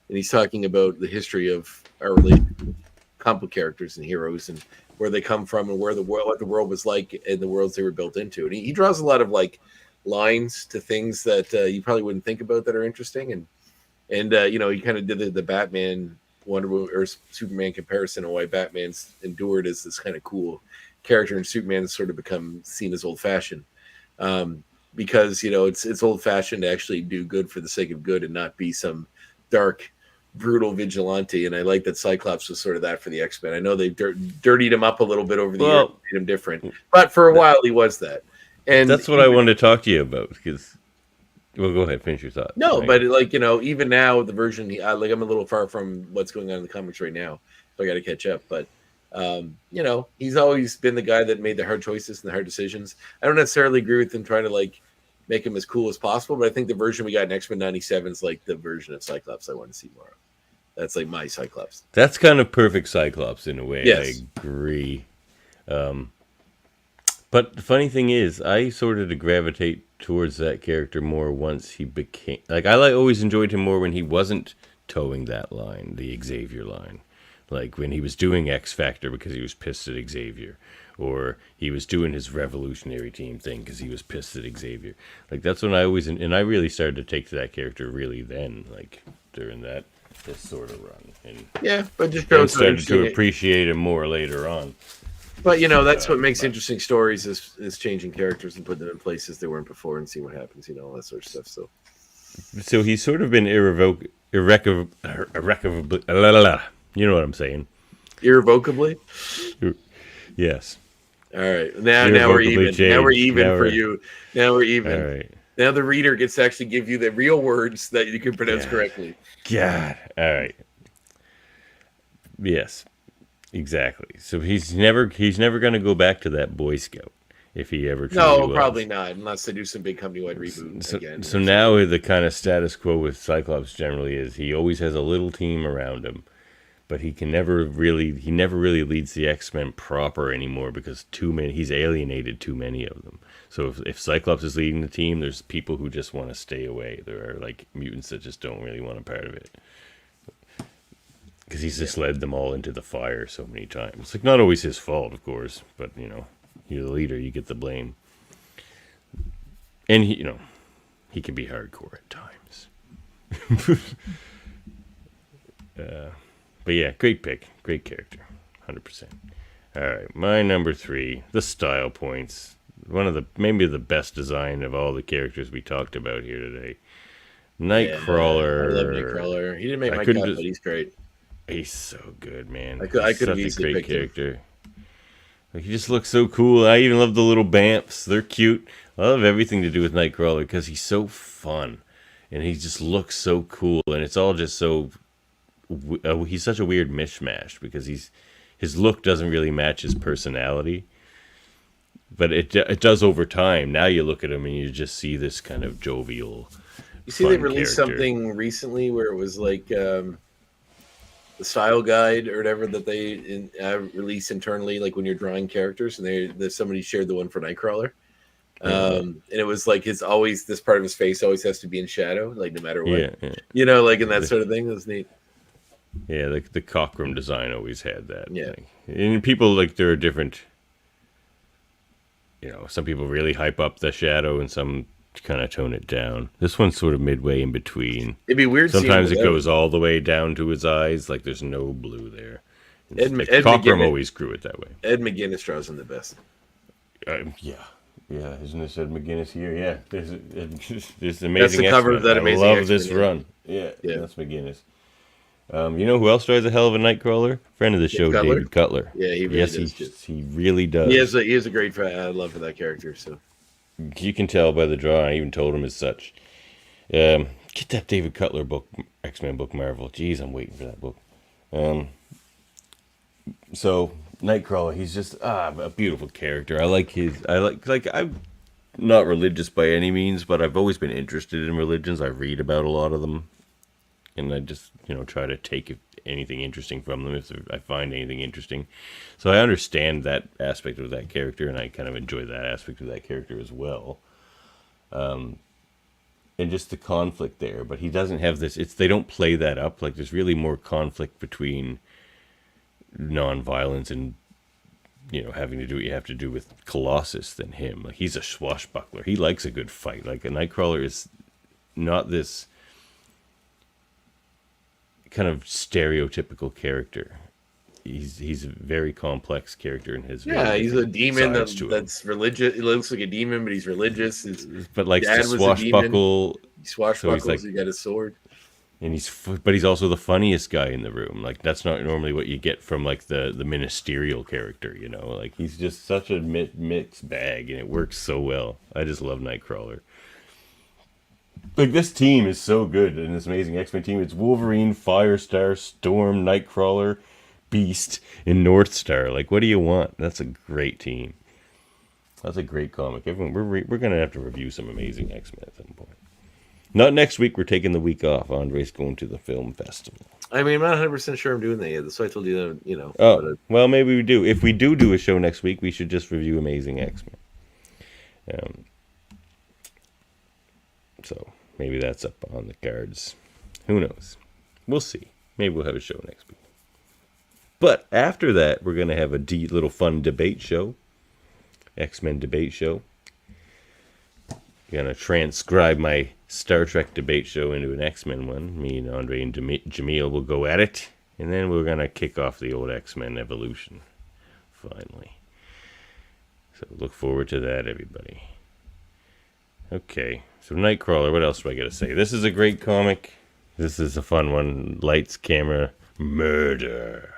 and he's talking about the history of our relationship with comic book characters and heroes and where they come from and what the world was like and the worlds they were built into. And he draws a lot of lines to things that you probably wouldn't think about that are interesting. And he kind of did the Batman Wonder Woman or Superman comparison of why Batman's endured as this kind of cool character and Superman's sort of become seen as old fashioned. because it's old fashioned to actually do good for the sake of good and not be some dark, brutal vigilante. And I like that Cyclops was sort of that for the X-Men. I know they dirtied him up a little bit over the years, made him different, but for a while he was that. And that's what I wanted to talk to you about, because well, go ahead, finish your thought. No, but even now the version, I'm a little far from what's going on in the comics right now, so I got to catch up. But he's always been the guy that made the hard choices and the hard decisions. I don't necessarily agree with him trying to make him as cool as possible, but I think the version we got in X-Men '97 is like the version of Cyclops I want to see more of. That's like my Cyclops. That's kind of perfect Cyclops in a way. Yes. I agree. But the funny thing is, I sort of gravitate towards that character more once he became... I always enjoyed him more when he wasn't towing that line, the Xavier line. Like when he was doing X Factor because he was pissed at Xavier. Or he was doing his revolutionary team thing because he was pissed at Xavier. That's when I always... And I really started to take to that character really then, during this sort of run. And yeah, but just started to appreciate him more later on. But that's what makes interesting stories is changing characters and putting them in places they weren't before and see what happens, all that sort of stuff. So he's sort of been irrevocably, you know what I'm saying? Irrevocably? Yes. All right. Now we're even. Changed. Now we're even for you. Now we're even. All right. Now the reader gets to actually give you the real words that you can pronounce correctly. God. All right. Yes. Exactly. So he's never going to go back to that Boy Scout if he ever truly was. Probably not, unless they do some big company-wide reboot again. So now the kind of status quo with Cyclops generally is he always has a little team around him, but he never really leads the X-Men proper anymore because he's alienated too many of them. So if Cyclops is leading the team, there's people who just want to stay away. There are mutants that just don't really want a part of it. Because he's just led them all into the fire so many times. Not always his fault, of course, but you're the leader, you get the blame. And he can be hardcore at times. But yeah, great pick, great character, 100%. All right, my number 3, the style points. Maybe the best design of all the characters we talked about here today. Nightcrawler. I love Nightcrawler. He didn't make my cut, but he's great. He's so good, man. I could have easily picked character. He just looks so cool. I even love the little Bamfs. They're cute. I love everything to do with Nightcrawler because he's so fun. And he just looks so cool. And it's all just so... he's such a weird mishmash because his look doesn't really match his personality. But it does over time. Now you look at him and you just see this kind of jovial, You see, they released something recently where it was the style guide or whatever that they release internally, when you're drawing characters, and somebody shared the one for Nightcrawler, and it was this part of his face always has to be in shadow, no matter what, and that sort of thing. It was neat. Yeah, the Cockrum design always had that. Yeah, and people there are different. Some people really hype up the shadow, and some kind of tone it down. This one's sort of midway in between. It'd be weird. Sometimes it goes all the way down to his eyes, there's no blue there. Ed Cockrum always grew it that way. Ed McGuinness draws him the best. Yeah, isn't this Ed McGuinness here? Yeah, there's amazing. That's the cover of that amazing. I love this run. Yeah, that's McGuinness. You know who else drives a hell of a Nightcrawler? Friend of the show, David Cutler. Yeah, he really does. He really does. He has a great love for that character. So you can tell by the draw. I even told him as such. Get that David Cutler book, X-Men book, Marvel. Jeez, I'm waiting for that book. So Nightcrawler, he's just a beautiful character. I'm not religious by any means, but I've always been interested in religions. I read about a lot of them, and I just try to take anything interesting from them if I find anything interesting. So I understand that aspect of that character, and I kind of enjoy that aspect of that character as well. And just the conflict there, but he doesn't have this. They don't play that up. There's really more conflict between non-violence and having to do what you have to do with Colossus than him. He's a swashbuckler. He likes a good fight. A Nightcrawler is not this kind of stereotypical character. he's a very complex character in his. Yeah, he's a demon that's religious. He looks like a demon, but he's religious. His but likes dad to was a demon. swashbuckle. He swashbuckles. So He got his sword. And but he's also the funniest guy in the room. Like that's not normally what you get from like the ministerial character, you know. Like he's just such a mixed bag, and it works so well. I just love Nightcrawler. Like this team is so good, and this amazing X-Men team. It's Wolverine, Firestar, Storm, Nightcrawler, Beast, and Northstar. Like, what do you want? That's a great team. That's a great comic. Everyone, we're gonna have to review some amazing X-Men at some point. Not next week. We're taking the week off. Andre's going to the film festival. I mean, I'm not 100% sure I'm doing that yet. That's why I told you that, you know. Oh, well, maybe we do. If we do a show next week, we should just review Amazing X-Men. So maybe that's up on the cards. Who knows? We'll see. Maybe we'll have a show next week. But after that, we're going to have a little fun debate show. X-Men debate show. Going to transcribe my Star Trek debate show into an X-Men one. Me and Andre and Jameel will go at it. And then we're going to kick off the old X-Men evolution. Finally. So look forward to that, everybody. Okay. So Nightcrawler, what else do I got to say? This is a great comic. This is a fun one. Lights, camera, murder.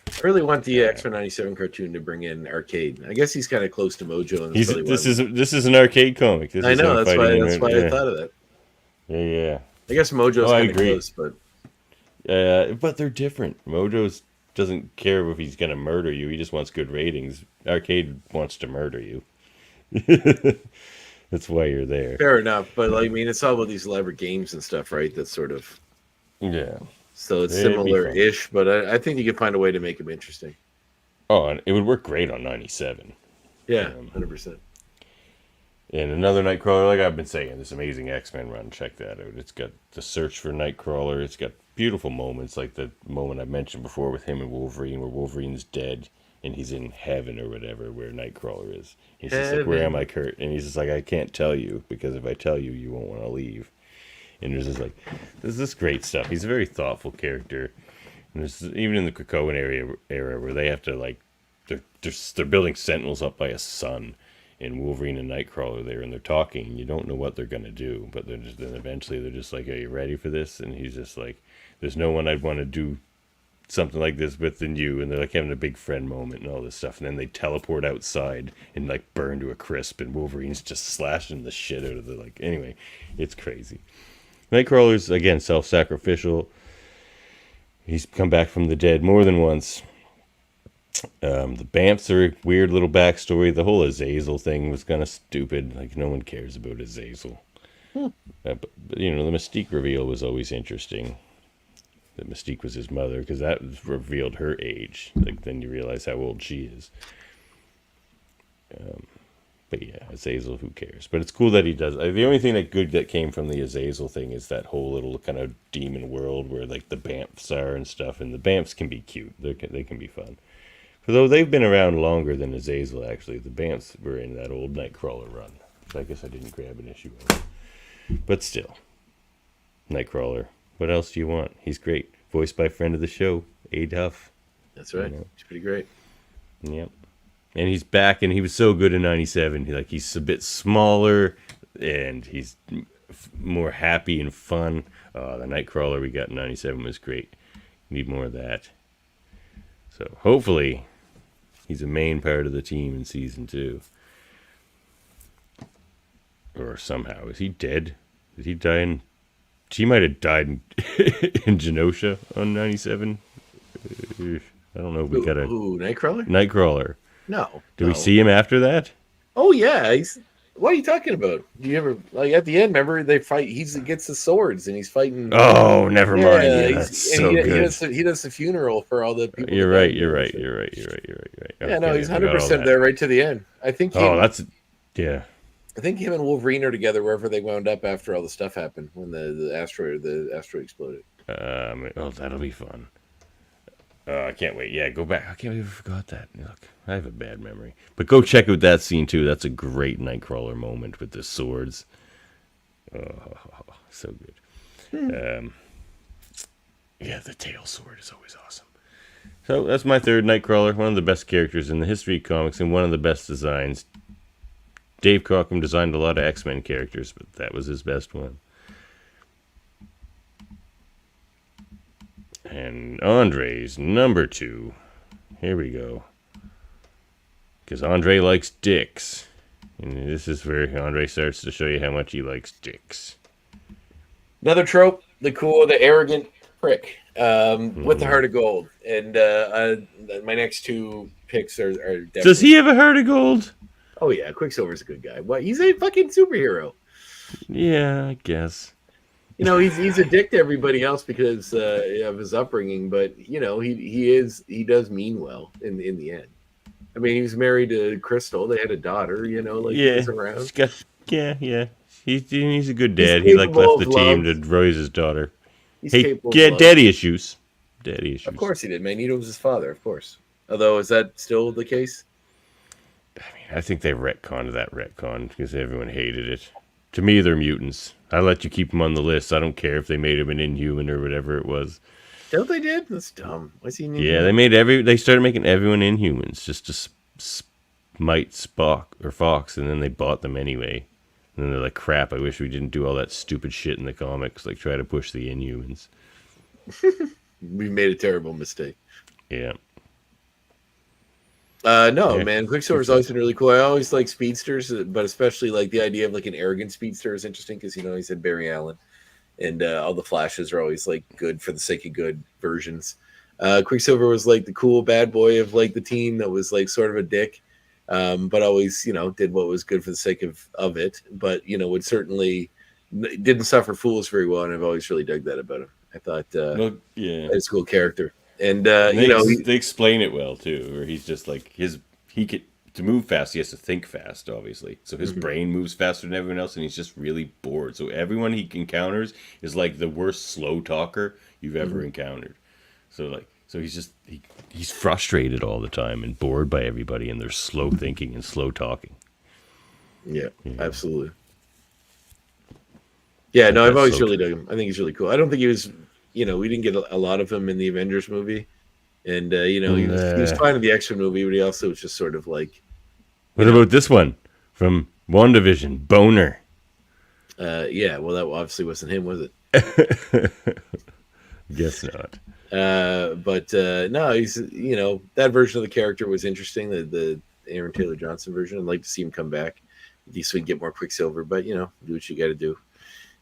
I really want the X-Men 97 cartoon to bring in Arcade. I guess he's kind of close to Mojo. And this is an Arcade comic. I know, that's why I thought of that. Yeah. I guess Mojo's kind of close, but they're different. Mojo's doesn't care if he's gonna murder you. He just wants good ratings. Arcade wants to murder you. That's why you're there. Fair enough, but like, I mean, it's all about these elaborate games and stuff, right? That's sort of So it's similar-ish, but I think you can find a way to make them interesting. Oh, and it would work great on 97. Yeah, 100%. And another Nightcrawler, like I've been saying, this amazing X-Men run, check that out. It's got the search for Nightcrawler. It's got beautiful moments, like the moment I mentioned before with him and Wolverine, where Wolverine's dead and he's in heaven or whatever, where Nightcrawler is. He's just like, where am I, Kurt? And he's just like, I can't tell you, because if I tell you, you won't want to leave. And there's just like, there's this great stuff. He's a very thoughtful character. And there's even in the Krakoan era where they have to like, they're building Sentinels up by a sun, and Wolverine and Nightcrawler there, and they're talking. And you don't know what they're gonna do, but then eventually they're just like, "Are you ready for this?" And he's just like, "There's no one I'd want to do something like this with than you." And they're like having a big friend moment and all this stuff. And then they teleport outside and like burn to a crisp, and Wolverine's just slashing the shit out of the like. Anyway, it's crazy. Nightcrawler's again self-sacrificial. He's come back from the dead more than once. The Bamfs are a weird little backstory. The whole Azazel thing was kind of stupid. Like, no one cares about Azazel. But, you know, the Mystique reveal was always interesting. That Mystique was his mother, because that revealed her age. Like, then you realize how old she is. But yeah, Azazel, who cares? But it's cool that he does. The only thing that came from the Azazel thing is that whole little kind of demon world where, like, the Bamfs are and stuff. And the Bamfs can be cute. They can be fun. Although they've been around longer than Azazel, actually. The Bamfs were in that old Nightcrawler run. So I guess I didn't grab an issue of it. But still. Nightcrawler. What else do you want? He's great. Voiced by friend of the show, A. Duff. That's right. You know. He's pretty great. Yep. And he's back, and he was so good in 97. He's a bit smaller, and he's more happy and fun. The Nightcrawler we got in 97 was great. Need more of that. So hopefully he's a main part of the team in season 2. Or somehow. Is he dead? Did he die in... She might have died in Genosha on 97. I don't know if we got a... Ooh, Nightcrawler? Nightcrawler. No. Do we see him after that? Oh, yeah. What are you talking about? Do you ever... Like, at the end, remember, they fight... He gets the swords, and he's fighting... Oh, never mind. Yeah, that's so good. He does the funeral for all the people. You're right. Okay, yeah, no, he's 100% there right to the end. I think... Yeah. I think him and Wolverine are together wherever they wound up after all the stuff happened when the asteroid exploded. That'll be fun. I can't wait. Yeah, go back. I can't believe I forgot that. Look, I have a bad memory. But go check out that scene too. That's a great Nightcrawler moment with the swords. Oh, so good. Yeah, the tail sword is always awesome. So that's my third Nightcrawler, one of the best characters in the history of comics and one of the best designs. Dave Cockrum designed a lot of X-Men characters, but that was his best one. And Andre's number 2. Here we go. Because Andre likes dicks. And this is where Andre starts to show you how much he likes dicks. Another trope, the arrogant prick with the heart of gold. And my next 2 picks are definitely... Does he have a heart of gold? Oh, yeah. Quicksilver's a good guy. What? He's a fucking superhero. Yeah, I guess. You know, he's a dick to everybody else because of his upbringing, but you know, he does mean well in the end. I mean, he was married to Crystal. They had a daughter. You know, like yeah, he's around. Yeah. He's a good dad. He left the team to raise his daughter. He's daddy issues. Daddy issues. Of course he did. Magneto was his father, of course. Although, is that still the case? I think they retconned that retcon because everyone hated it. To me, they're mutants. I let you keep them on the list. I don't care if they made him an Inhuman or whatever it was. Don't they did? That's dumb. Why's he? Yeah, they started making everyone Inhumans just to smite Spock or Fox, and then they bought them anyway. And then they're like, crap, I wish we didn't do all that stupid shit in the comics, like try to push the Inhumans. We made a terrible mistake. Yeah. Man, Quicksilver's always been really cool. I always like speedsters, but especially like the idea of like an arrogant speedster is interesting because, you know, he said Barry Allen, and all the Flashes are always like good for the sake of good versions. Quicksilver was like the cool bad boy of like the team that was like sort of a dick, but always, you know, did what was good for the sake of it. But, you know, would certainly didn't suffer fools very well, and I've always really dug that about him. I thought, it's a cool character. And they explain it well too, where he's just like to move fast, he has to think fast, obviously. So his brain moves faster than everyone else, and he's just really bored. So everyone he encounters is like the worst slow talker you've ever encountered. So he's frustrated all the time and bored by everybody, and they're slow thinking and slow talking. Yeah. Absolutely. Yeah, no, I've always really dug him. I think he's really cool. I don't think he was, you know, we didn't get a lot of him in the Avengers movie. And, you know, he was fine in the X-Men movie, but he also was just sort of like... What about this one from WandaVision, Boner? Yeah, well, that obviously wasn't him, was it? Guess not. But no, he's, you know, that version of the character was interesting, the Aaron Taylor Johnson version. I'd like to see him come back so we can get more Quicksilver, but, you know, do what you got to do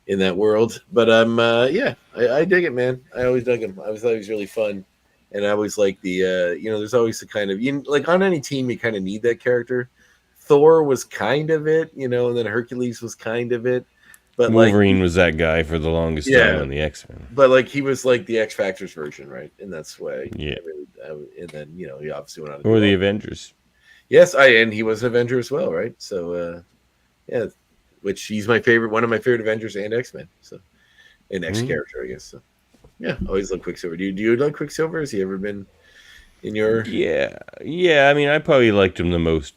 in that world. But I dig it, man. I always dug him. I always thought he was really fun, and I always like the you know, there's always the kind of, you like on any team you kind of need that character. Thor was kind of it, you know, and then Hercules was kind of it, but Wolverine was that guy for the longest time on the X-Men. But like he was like the X Factor's version, right? And that's why, and then, you know, he obviously went on. Or the Avengers. Yes, and he was an Avenger as well, right? So yeah. Which he's one of my favorite Avengers and X-Men. So, an X character, I guess. So, yeah, always love Quicksilver. Do you like Quicksilver? Has he ever been in your? Yeah. I mean, I probably liked him the most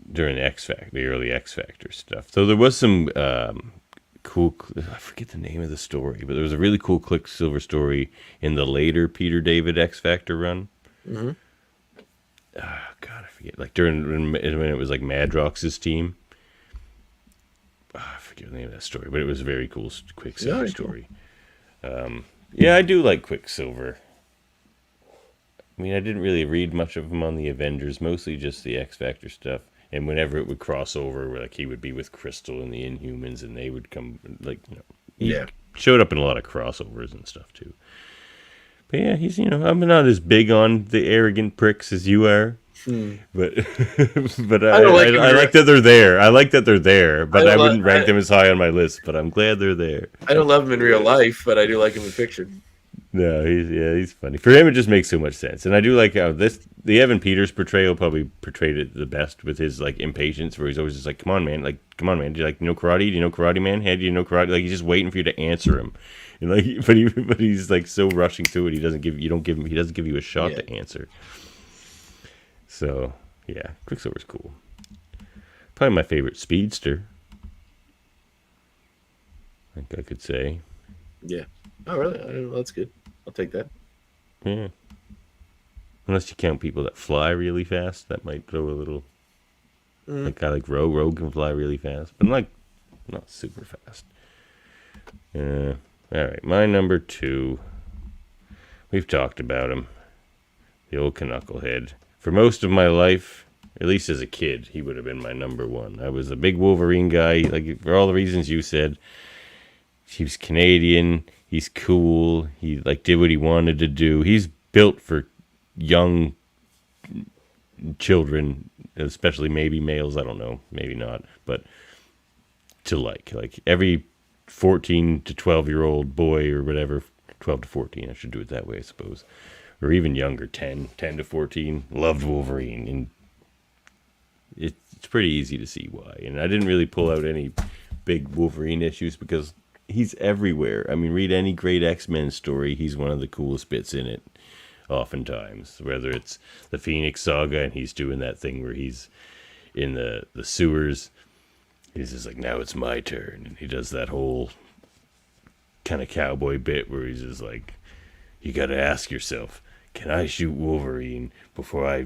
during the early X Factor stuff. So there was some cool. I forget the name of the story, but there was a really cool Quicksilver story in the later Peter David X Factor run. Mm-hmm. God, I forget. Like when it was like Madrox's team. I forget the name of that story, but it was a very cool Quicksilver story. Yeah, I do like Quicksilver. I mean, I didn't really read much of him on the Avengers, mostly just the X Factor stuff. And whenever it would cross over, like he would be with Crystal and the Inhumans, and they would come, like, you know, he showed up in a lot of crossovers and stuff too. But yeah, he's, you know, I'm not as big on the arrogant pricks as you are. But I like that they're there. I like that they're there, but I wouldn't rank them as high on my list. But I'm glad they're there. I don't love him in real life, but I do like him in fiction. No, he's funny. For him, it just makes so much sense, and I do like how the Evan Peters portrayal probably portrayed it the best with his like impatience, where he's always just like, "Come on, man! Do you like know karate? Do you know Karate Man? Hey, do you know karate?" Like he's just waiting for you to answer him, and like, but he's like so rushing through it. He doesn't give you a shot to answer. So, yeah, Quicksilver's cool. Probably my favorite speedster. I think I could say. Yeah. Oh, really? Well, that's good. I'll take that. Yeah. Unless you count people that fly really fast, that might throw a little. Like guy like Rogue. Rogue can fly really fast, but not super fast. All right, my number 2. We've talked about him. The old Knucklehead. For most of my life, at least as a kid, he would have been my number 1. I was a big Wolverine guy, like for all the reasons you said. He was Canadian. He's cool. He like did what he wanted to do. He's built for young children, especially maybe males. I don't know, maybe not, but to like every 14 to 12-year-old boy or whatever, 12 to 14. I should do it that way, I suppose, or even younger, 10 to 14. Loved Wolverine, and it's pretty easy to see why. And I didn't really pull out any big Wolverine issues because he's everywhere. I mean, read any great X-Men story, he's one of the coolest bits in it, oftentimes. Whether it's the Phoenix Saga and he's doing that thing where he's in the sewers, he's just like, now it's my turn. And he does that whole kind of cowboy bit where he's just like, you got to ask yourself, can I shoot Wolverine before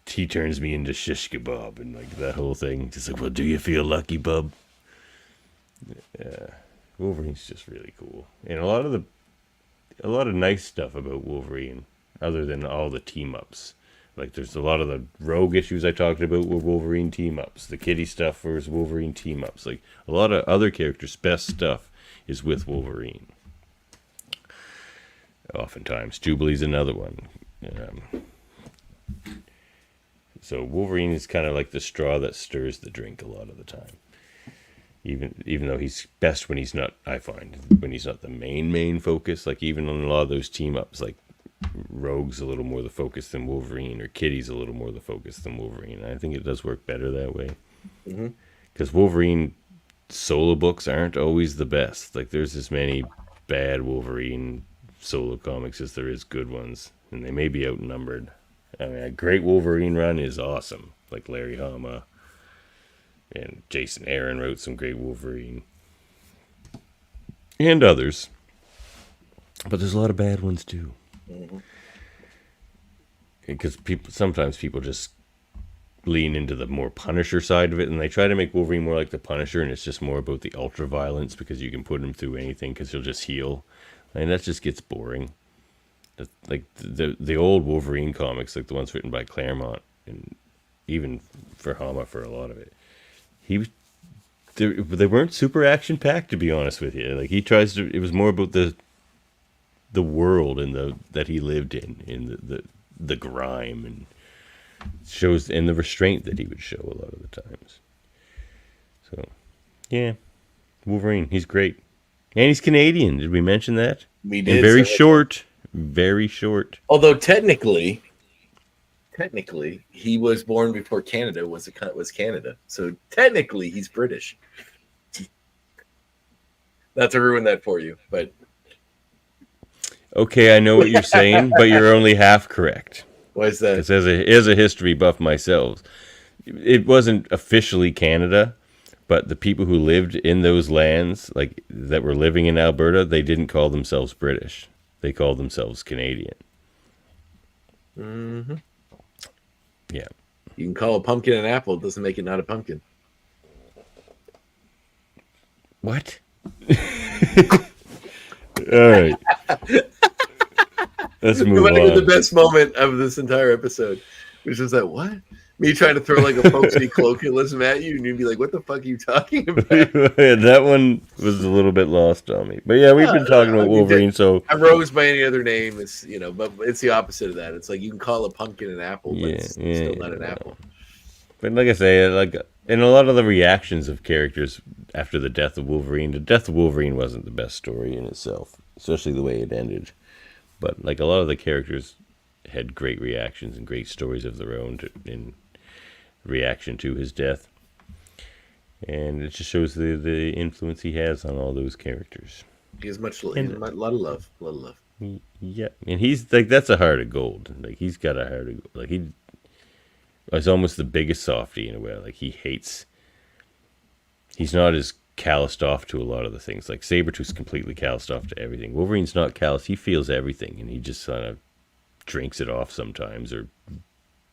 he turns me into shish kebab? And like that whole thing. Just like, well, do you feel lucky, bub? Yeah. Wolverine's just really cool. And a lot of nice stuff about Wolverine, other than all the team-ups. Like, there's a lot of the Rogue issues I talked about were Wolverine team-ups. The Kitty stuff was Wolverine team-ups. Like, a lot of other characters' best stuff is with Wolverine. Oftentimes. Jubilee's another one. So Wolverine is kind of like the straw that stirs the drink a lot of the time. Even though he's best when he's not, I find, when he's not the main focus. Like, even on a lot of those team-ups, like, Rogue's a little more the focus than Wolverine, or Kitty's a little more the focus than Wolverine. I think it does work better that way. Because Wolverine solo books aren't always the best. Like, there's as many bad Wolverine solo comics as there is good ones, and they may be outnumbered. I mean, a great Wolverine run is awesome. Like Larry Hama and Jason Aaron wrote some great Wolverine. And others. But there's a lot of bad ones too. Because sometimes people just lean into the more Punisher side of it, and they try to make Wolverine more like the Punisher, and it's just more about the ultra violence because you can put him through anything because he'll just heal, and that just gets boring. Like the old Wolverine comics, like the ones written by Claremont, and even for Hama for a lot of it, they weren't super action packed, to be honest with you. Like, he tries to, it was more about the world and that he lived in the grime, and shows, and the restraint that he would show a lot of the times. So, yeah, Wolverine, he's great, and he's Canadian. Did we mention that? We did. And very short. Very short. Although technically, he was born before Canada was Canada. So technically, he's British. Not to ruin that for you, but okay, I know what you're saying, but you're only half correct. Why is that? Because as a history buff myself, it wasn't officially Canada, but the people who lived in those lands, like that were living in Alberta, they didn't call themselves British. They called themselves Canadian. Mm-hmm. Yeah. You can call a pumpkin an apple. It doesn't make it not a pumpkin. What? All right. Let's move on. The best moment of this entire episode, which was that, what? Me trying to throw like a folksy colloquialism at you, and you'd be like, what the fuck are you talking about? That one was a little bit lost on me. But yeah, we've been talking about Wolverine, so a rose by any other name is, but it's the opposite of that. It's like you can call a pumpkin an apple, but it's still not an apple. But like I say, like in a lot of the reactions of characters after the death of Wolverine, the death of Wolverine wasn't the best story in itself, especially the way it ended. But like a lot of the characters had great reactions and great stories of their own in reaction to his death, and it just shows the influence he has on all those characters. He has a lot of love. Yeah, and he's like, that's a heart of gold. Like, he's got a heart of gold. Like, he's almost the biggest softie in a way. Like, he's not as calloused off to a lot of the things. Like, Sabretooth's completely calloused off to everything. Wolverine's not callous. He feels everything, and he just kind of drinks it off sometimes or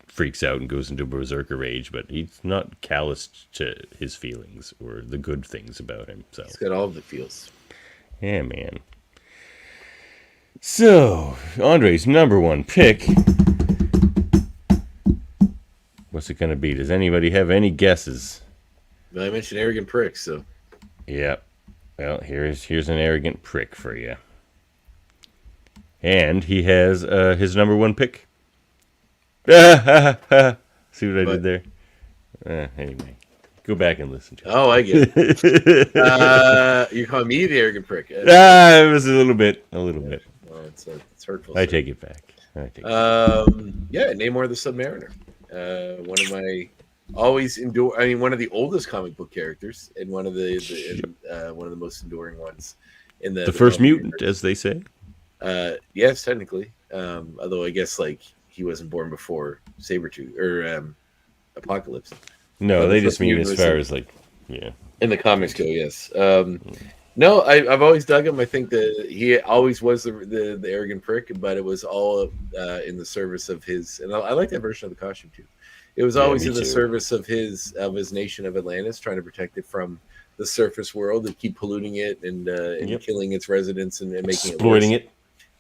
freaks out and goes into a berserker rage, but he's not calloused to his feelings or the good things about him. So He's got all the feels. yeah, man. So Andre's number one pick. What's it gonna be? Does anybody have any guesses? Well, I mentioned arrogant prick, so Yeah. Well, here's an arrogant prick for you. And he has his number one pick. See what I did there? Anyway, go back and listen to it. Oh, I get it. You're calling me the arrogant prick. It was a little bit. Well, it's hurtful. I take it back. Yeah, Namor the Submariner. One of my one of the oldest comic book characters, and one of the most enduring ones in the first mutant, as they say. Yes, technically. Although I guess like he wasn't born before Sabretooth or Apocalypse. No, they just mean as far as like, yeah. In the comics go, yes. No, I've always dug him. I think that he always was the arrogant prick, but it was all in the service of his. And I like that version of the costume too. It was always in the service of his nation of Atlantis, trying to protect it from the surface world and keep polluting it and killing its residents and making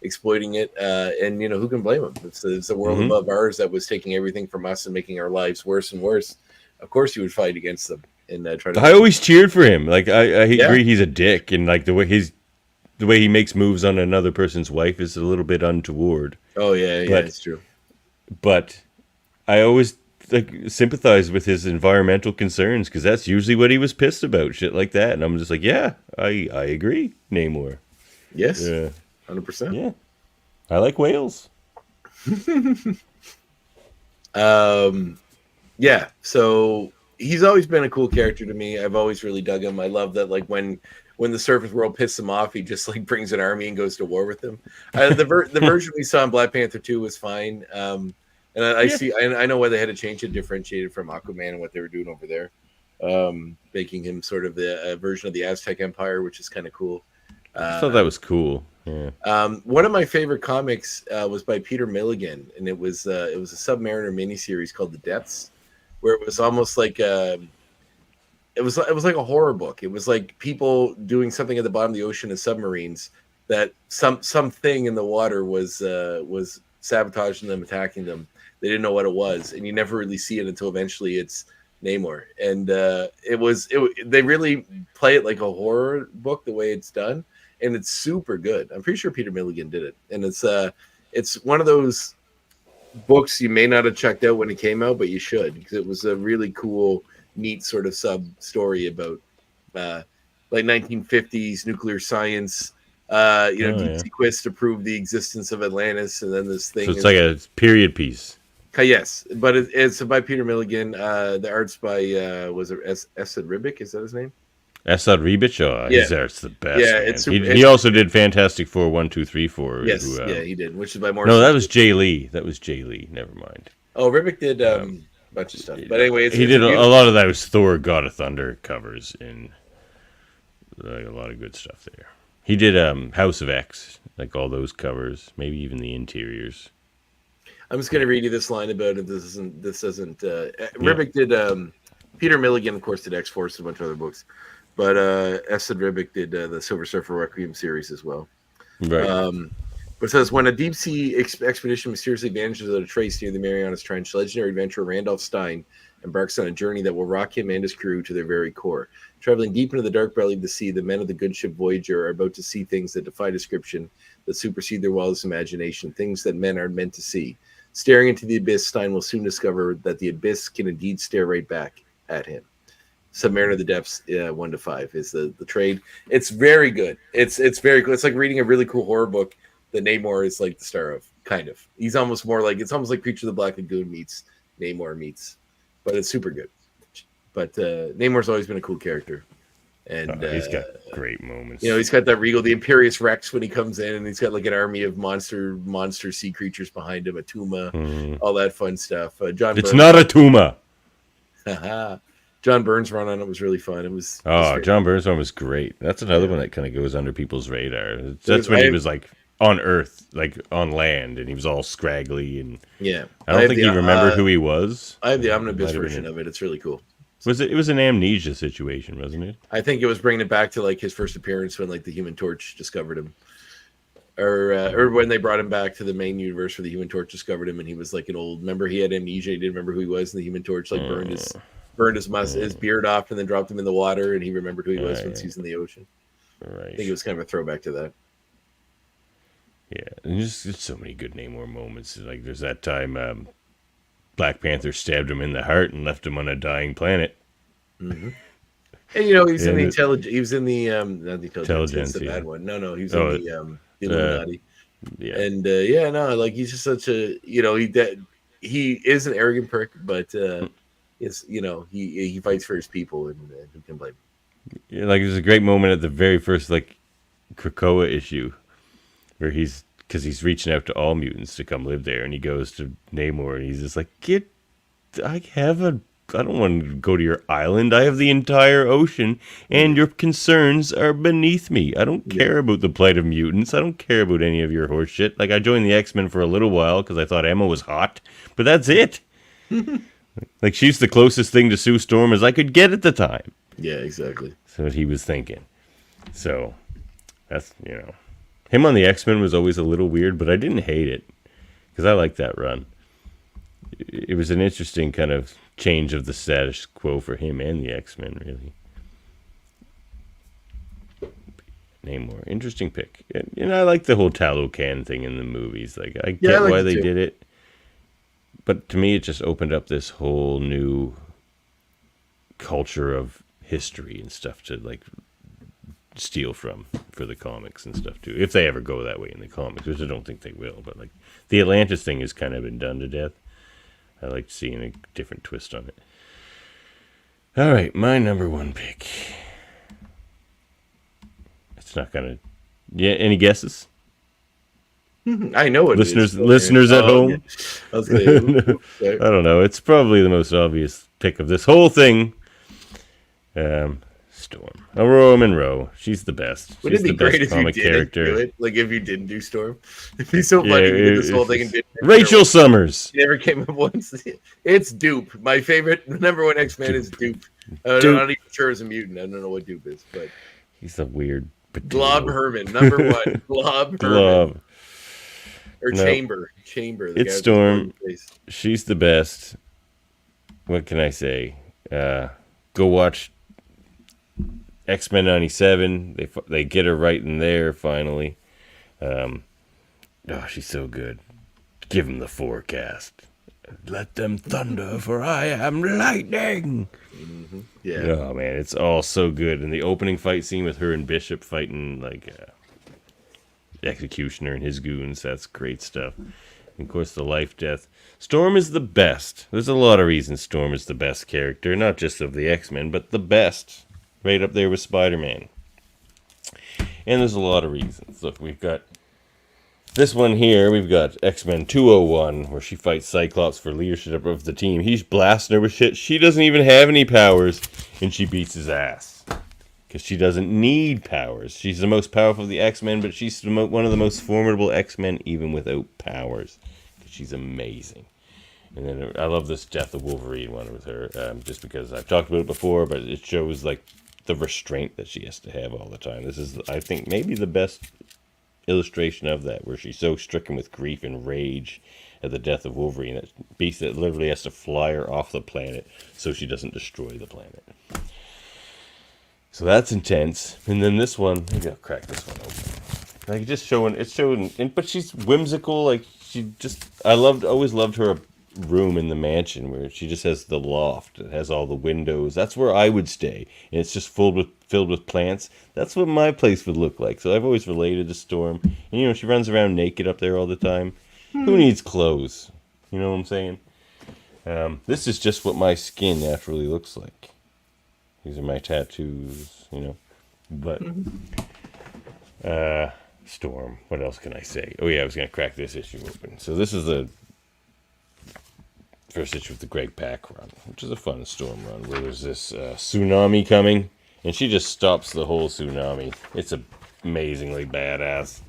exploiting it. And who can blame him? It's the world above ours that was taking everything from us and making our lives worse and worse. Of course, you would fight against them and try to. I always cheered for him. Like I agree, he's a dick, and like the way he makes moves on another person's wife is a little bit untoward. Oh yeah, it's true. But I always sympathize with his environmental concerns because that's usually what he was pissed about, shit like that. And I'm just like, yeah, I agree, Namor. Yes, 100%. Yeah, I like whales. Yeah, so he's always been a cool character to me. I've always really dug him. I love that, like when the surface world pisses him off, he just like brings an army and goes to war with them. The version we saw in Black Panther 2 was fine. And I know why they had to change it, differentiated from Aquaman and what they were doing over there, making him sort of the version of the Aztec Empire, which is kind of cool. I thought that was cool. Yeah. One of my favorite comics was by Peter Milligan, and it was a Submariner miniseries called The Depths, where it was almost like it was like a horror book. It was like people doing something at the bottom of the ocean in submarines that something in the water was sabotaging them, attacking them. They didn't know what it was, and you never really see it until eventually it's Namor. And they really play it like a horror book the way it's done, and it's super good. I'm pretty sure Peter Milligan did it, and it's one of those books you may not have checked out when it came out, but you should, because it was a really cool, neat sort of sub story about like 1950s nuclear science, deep sea quest to prove the existence of Atlantis, and then this thing. So it's like a period piece. Yes, but it's by Peter Milligan. The art's by was it Esad Ribic? Is that his name? Esad Ribic? Oh, his art's the best. Yeah, he also did Fantastic Four 1, 2, 3, 4. Yes, he did. Which is by Morrison. No, that was Jay Lee. Never mind. Oh, Ribic did a bunch of stuff. But anyway, he did a lot of those Thor God of Thunder covers and like a lot of good stuff there. He did House of X, like all those covers, maybe even the interiors. I'm just going to read you this line about it. This isn't. Ribic did. Peter Milligan, of course, did X-Force and a bunch of other books, but Esad Ribic did the Silver Surfer Requiem series as well. Right. But it says, when a deep sea expedition mysteriously vanishes at a trace near the Marianas Trench, legendary adventurer Randolph Stein embarks on a journey that will rock him and his crew to their very core. Traveling deep into the dark belly of the sea, the men of the good ship Voyager are about to see things that defy description, that supersede their wildest imagination, things that men are meant to see. Staring into the abyss, Stein will soon discover that the abyss can indeed stare right back at him. Submariner of the Depths 1 to 5 is the trade. It's very good. It's very cool. It's like reading a really cool horror book that Namor is like the star of, kind of. He's almost more like, it's almost like Creature of the Black Lagoon meets Namor meets, but it's super good. But Namor's always been a cool character. And he's got great moments. He's got that regal, the Imperious Rex when he comes in, and he's got like an army of monster sea creatures behind him, a Tuma, all that fun stuff. It's not a Tuma. John Byrne's run on it was really fun. It was John Byrne's one was great. That's another one that kind of goes under people's radar. That's when he was like on Earth, like on land, and he was all scraggly, and Yeah, I don't think he remembered who he was. I have the Might omnibus have been version of it. It's really cool. It was an amnesia situation, wasn't it? I think it was bringing it back to like his first appearance when like the Human Torch discovered him, or when they brought him back to the main universe where the Human Torch discovered him, and he was like an old. Remember, he had amnesia. He didn't remember who he was, and the Human Torch like burned his beard off, and then dropped him in the water, and he remembered who he was once he's in the ocean. Right. I think it was kind of a throwback to that. Yeah, and just so many good Namor moments. Like there's that time Black Panther stabbed him in the heart and left him on a dying planet. Mm-hmm. And he's in the intelligence. He was in the not the intelligence. It's the bad one. No, he was in the Illuminati. Yeah, and like he's just such a he is an arrogant prick, but it's he fights for his people, and who can blame him? Yeah, like there's a great moment at the very first like Krakoa issue where because he's reaching out to all mutants to come live there, and he goes to Namor, and he's just like, I don't want to go to your island. I have the entire ocean, and your concerns are beneath me. I don't care about the plight of mutants. I don't care about any of your horse shit. Like, I joined the X-Men for a little while because I thought Emma was hot, but that's it. Like, she's the closest thing to Sue Storm as I could get at the time. Yeah, exactly. That's what he was thinking. So, that's, him on the X-Men was always a little weird, but I didn't hate it because I liked that run. It was an interesting kind of change of the status quo for him and the X-Men, really. Namor, interesting pick. And I like the whole Talocan thing in the movies. Like, I get why they did it. But to me, it just opened up this whole new culture of history and stuff to, like, steal from for the comics and stuff, too. If they ever go that way in the comics, which I don't think they will. But, like, the Atlantis thing has kind of been done to death. I like seeing a different twist on it. All right, my number one pick. It's not gonna. Yeah, any guesses? I know it. Listeners at home. Yeah. I was gonna, I don't know. It's probably the most obvious pick of this whole thing. Storm. Aurora Monroe. She's the best. Would it be great if you didn't do it? Like if you didn't do Storm, it'd be so funny. You did this whole thing and didn't. Rachel Summers. She never came up once. It's Dupe. My favorite number one X-Man is Dupe. I'm not even sure as a mutant. I don't know what Dupe is, but he's a weird. Glob Herman, number one. Glob Herman. Or Chamber. It's Storm. She's the best. What can I say? Go watch X-Men 97. They get her right in there finally. She's so good. Give him the forecast. Let them thunder, for I am lightning. Mm-hmm. Yeah. Oh man, it's all so good. And the opening fight scene with her and Bishop fighting like Executioner and his goons, that's great stuff. And of course, the life death. Storm is the best. There's a lot of reasons Storm is the best character, not just of the X-Men, but the best. Right up there with Spider-Man. And there's a lot of reasons. Look, we've got this one here. We've got X-Men 201, where she fights Cyclops for leadership of the team. He's blasting her with shit. She doesn't even have any powers, and she beats his ass. Because she doesn't need powers. She's the most powerful of the X-Men, but she's one of the most formidable X-Men even without powers. She's amazing. And then I love this Death of Wolverine one with her, just because I've talked about it before, but it shows like the restraint that she has to have all the time. This is, I think, maybe the best illustration of that, where she's so stricken with grief and rage at the death of Wolverine, that beast that literally has to fly her off the planet so she doesn't destroy the planet. So that's intense. And then this one, maybe I'll crack this one open. Like it's showing, but she's whimsical. Like always loved her room in the mansion where she just has the loft. It has all the windows. That's where I would stay, and it's just filled with plants. That's what my place would look like. So I've always related to Storm. And she runs around naked up there all the time. Who needs clothes? You know what I'm saying? This is just what my skin naturally looks like. These are my tattoos, But Storm. What else can I say? Oh yeah, I was gonna crack this issue open. So this is the first issue of the Greg Pak run, which is a fun Storm run, where there's this tsunami coming, and she just stops the whole tsunami. It's amazingly badass.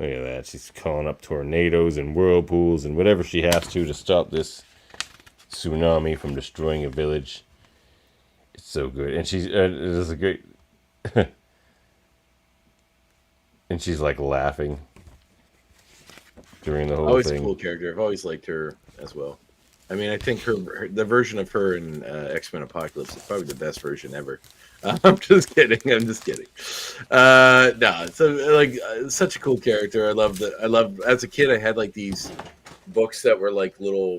Look at that. She's calling up tornadoes and whirlpools and whatever she has to stop this tsunami from destroying a village. It's so good. And she's, it is a great... and she's like laughing during the whole Always thing. a cool character. I've always liked her as well. I mean, I think the version of her in X-Men Apocalypse is probably the best version ever. I'm just kidding. No, so like such a cool character. I love as a kid I had like these books that were like little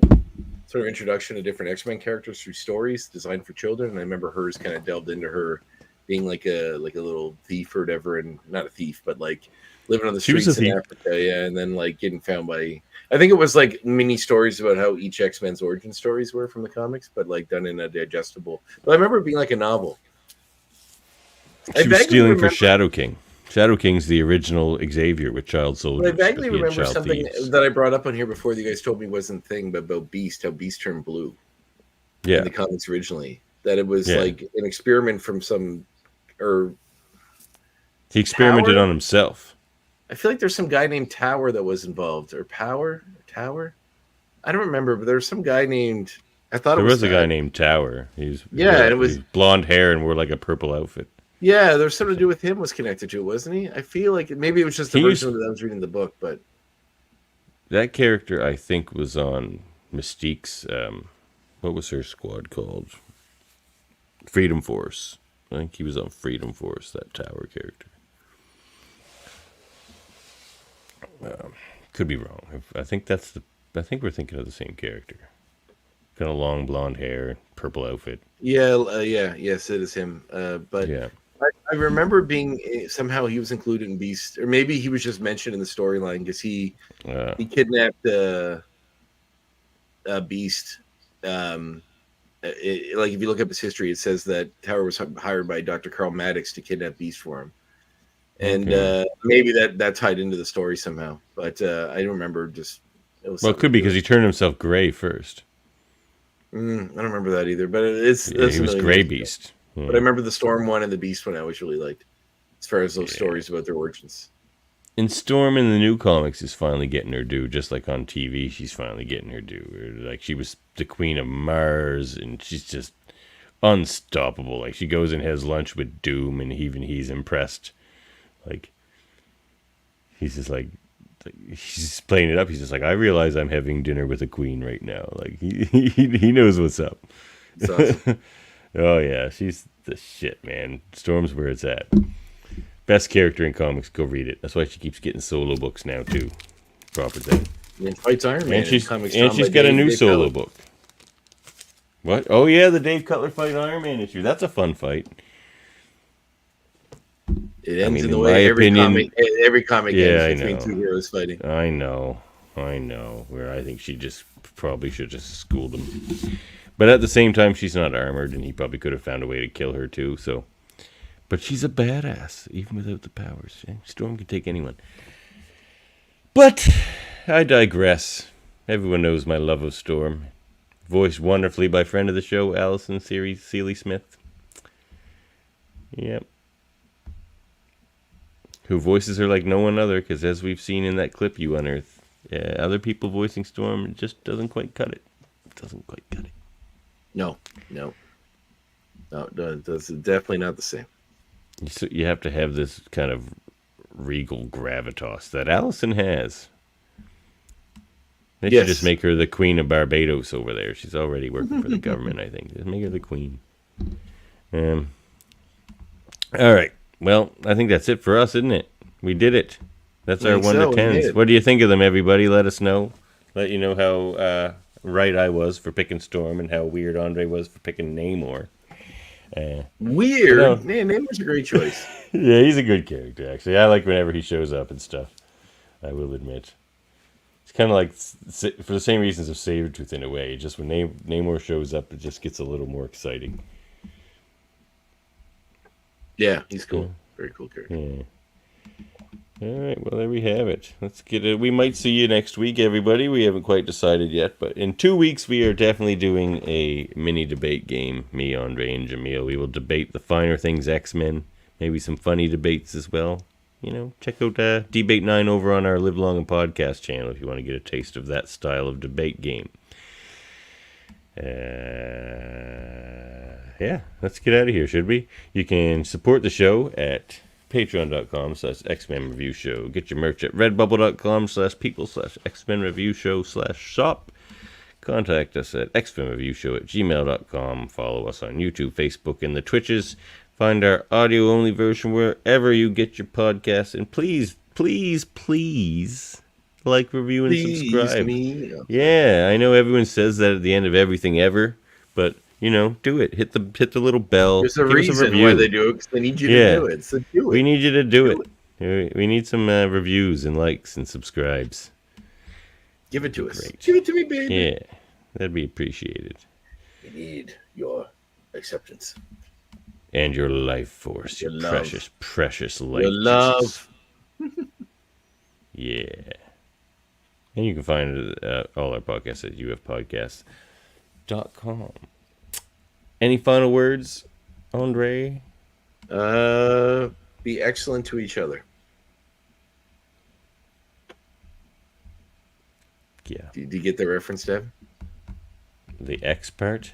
sort of introduction to different X-Men characters through stories designed for children. And I remember hers kind of delved into her being like a little thief or whatever, and not a thief, but like living on the streets in Africa, yeah, and then like getting found by, I think it was like mini stories about how each X-Men's origin stories were from the comics, but like done in a digestible. But I remember it being like a novel. She was stealing for Shadow King. Shadow King's the original Xavier with child soldiers. But I vaguely remember something that I brought up on here before that you guys told me wasn't a thing, but about Beast, how Beast turned blue. Yeah. In the comics originally. That it was like an experiment from some, or he experimented on himself. I feel like there's some guy named Tower that was involved, or Tower. I don't remember, but there was some guy named. I thought there was a guy named Tower. And it was blonde hair and wore like a purple outfit. Yeah, there's something to do with him was connected to it, wasn't he? I feel like maybe it was just the version that I was reading the book, but that character I think was on Mystique's. What was her squad called? Freedom Force. I think he was on Freedom Force. That Tower character. Could be wrong. I think we're thinking of the same character. Kind of long blonde hair, purple outfit. Yes, it is him. But yeah. I remember being somehow he was included in Beast, or maybe he was just mentioned in the storyline because he kidnapped Beast. Like if you look up his history, it says that Tower was hired by Dr. Carl Maddox to kidnap Beast for him, and maybe that tied into the story somehow. But I don't remember. Just it could be because he turned himself gray first. I don't remember that either. But he was Gray Beast. Yeah. But I remember the Storm one and the Beast one I always really liked, as far as those stories about their origins. And Storm in the new comics is finally getting her due, just like on TV, she's finally getting her due. Like she was the Queen of Mars, and she's just unstoppable. Like she goes and has lunch with Doom, and even he's impressed. Like he's just like he's playing it up. He's just like, I realize I'm having dinner with a queen right now. Like he knows what's up. That's awesome. Oh, yeah. She's the shit, man. Storm's where it's at. Best character in comics. Go read it. That's why she keeps getting solo books now, too. Proper thing. And fights Iron Man. And she's got a new solo book. What? Oh, yeah. The Dave Cutler fight Iron Man issue. That's a fun fight. It ends in the way every comic ends between two heroes fighting. I know. Where I think she just probably should just schooled him. But at the same time, she's not armored, and he probably could have found a way to kill her, too. So, but she's a badass, even without the powers. Storm can take anyone. But I digress. Everyone knows my love of Storm. Voiced wonderfully by friend of the show, Allison Seeley Smith. Yep. Who voices her like no one other, because as we've seen in that clip you unearthed, other people voicing Storm, it just doesn't quite cut it. No, that's definitely not the same. So you have to have this kind of regal gravitas that Allison has. They should just make her the Queen of Barbados over there. She's already working for the government, I think. Just make her the Queen. All right. Well, I think that's it for us, isn't it? We did it. That's our 1 to 10s. What do you think of them, everybody? Let us know. Let you know how right I was for picking Storm and how weird Andre was for picking Namor. Weird? Man, Namor's a great choice. Yeah, he's a good character, actually. I like whenever he shows up and stuff. I will admit. It's kind of like, for the same reasons of Sabretooth in a way. Just when Namor shows up, it just gets a little more exciting. Yeah, he's cool. Very cool character. Yeah. All right, well, there we have it. Let's get it. We might see you next week, everybody. We haven't quite decided yet, but in 2 weeks, we are definitely doing a mini debate game. Me, Andre, and Jamil. We will debate the finer things X-Men. Maybe some funny debates as well. check out Debate 9 over on our Live Long and Podcast channel if you want to get a taste of that style of debate game. Yeah, let's get out of here, should we? You can support the show at patreon.com/X-Men Review Show. Get your merch at redbubble.com/people/X-Men Review Show/shop. Contact us at xmenreviewshow@gmail.com. Follow us on YouTube, Facebook, and the Twitches. Find our audio-only version wherever you get your podcasts. And please, please, please like, review, and subscribe. Yeah, I know everyone says that at the end of everything ever, but, do it. Hit the little bell. There's a reason why they do it, because they need you to do it. So do it. We need you to do it. We need some reviews and likes and subscribes. Give it to us. Great. Give it to me, baby. Yeah, that'd be appreciated. We need your acceptance. And your life force. Your precious, precious life. Your love. Yeah. And you can find all our podcasts at ufpodcast.com. Any final words, Andre? Be excellent to each other. Yeah. Did you get the reference, Dev? The X part?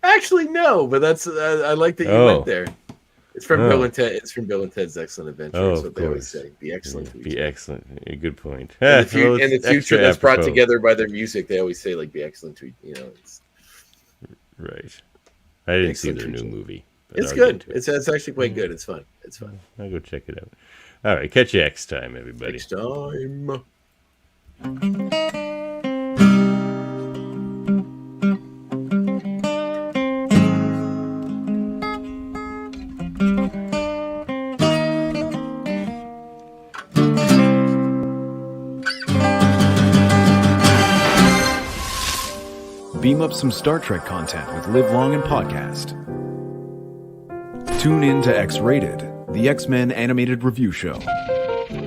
Actually, no, but that's I like that you went there. It's from Bill and Ted. It's from Bill and Ted's Excellent Adventure. That's what they always say. Be excellent. Yeah, be excellent. A good point. And the future that's brought together by their music, they always say be excellent to It's right. I didn't see their new movie. It's good. It's actually quite good. It's fun. It's fun. I'll go check it out. All right, catch you next time, everybody. Next time. Beam up some Star Trek content with Live Long and Podcast. Tune in to X-Rated, the X-Men animated review show.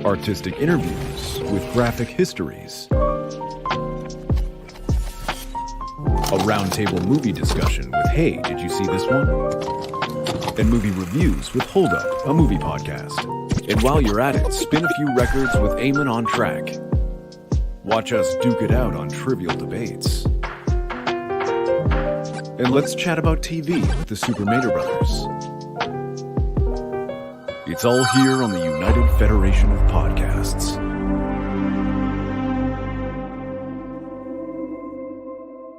Artistic interviews with graphic histories. A roundtable movie discussion with Hey, did you see this one? And movie reviews with Hold Up, a movie podcast. And while you're at it, spin a few records with Eamon on Track. Watch us duke it out on trivial debates. And let's chat about TV with the Super Mater Brothers. It's all here on the United Federation of Podcasts.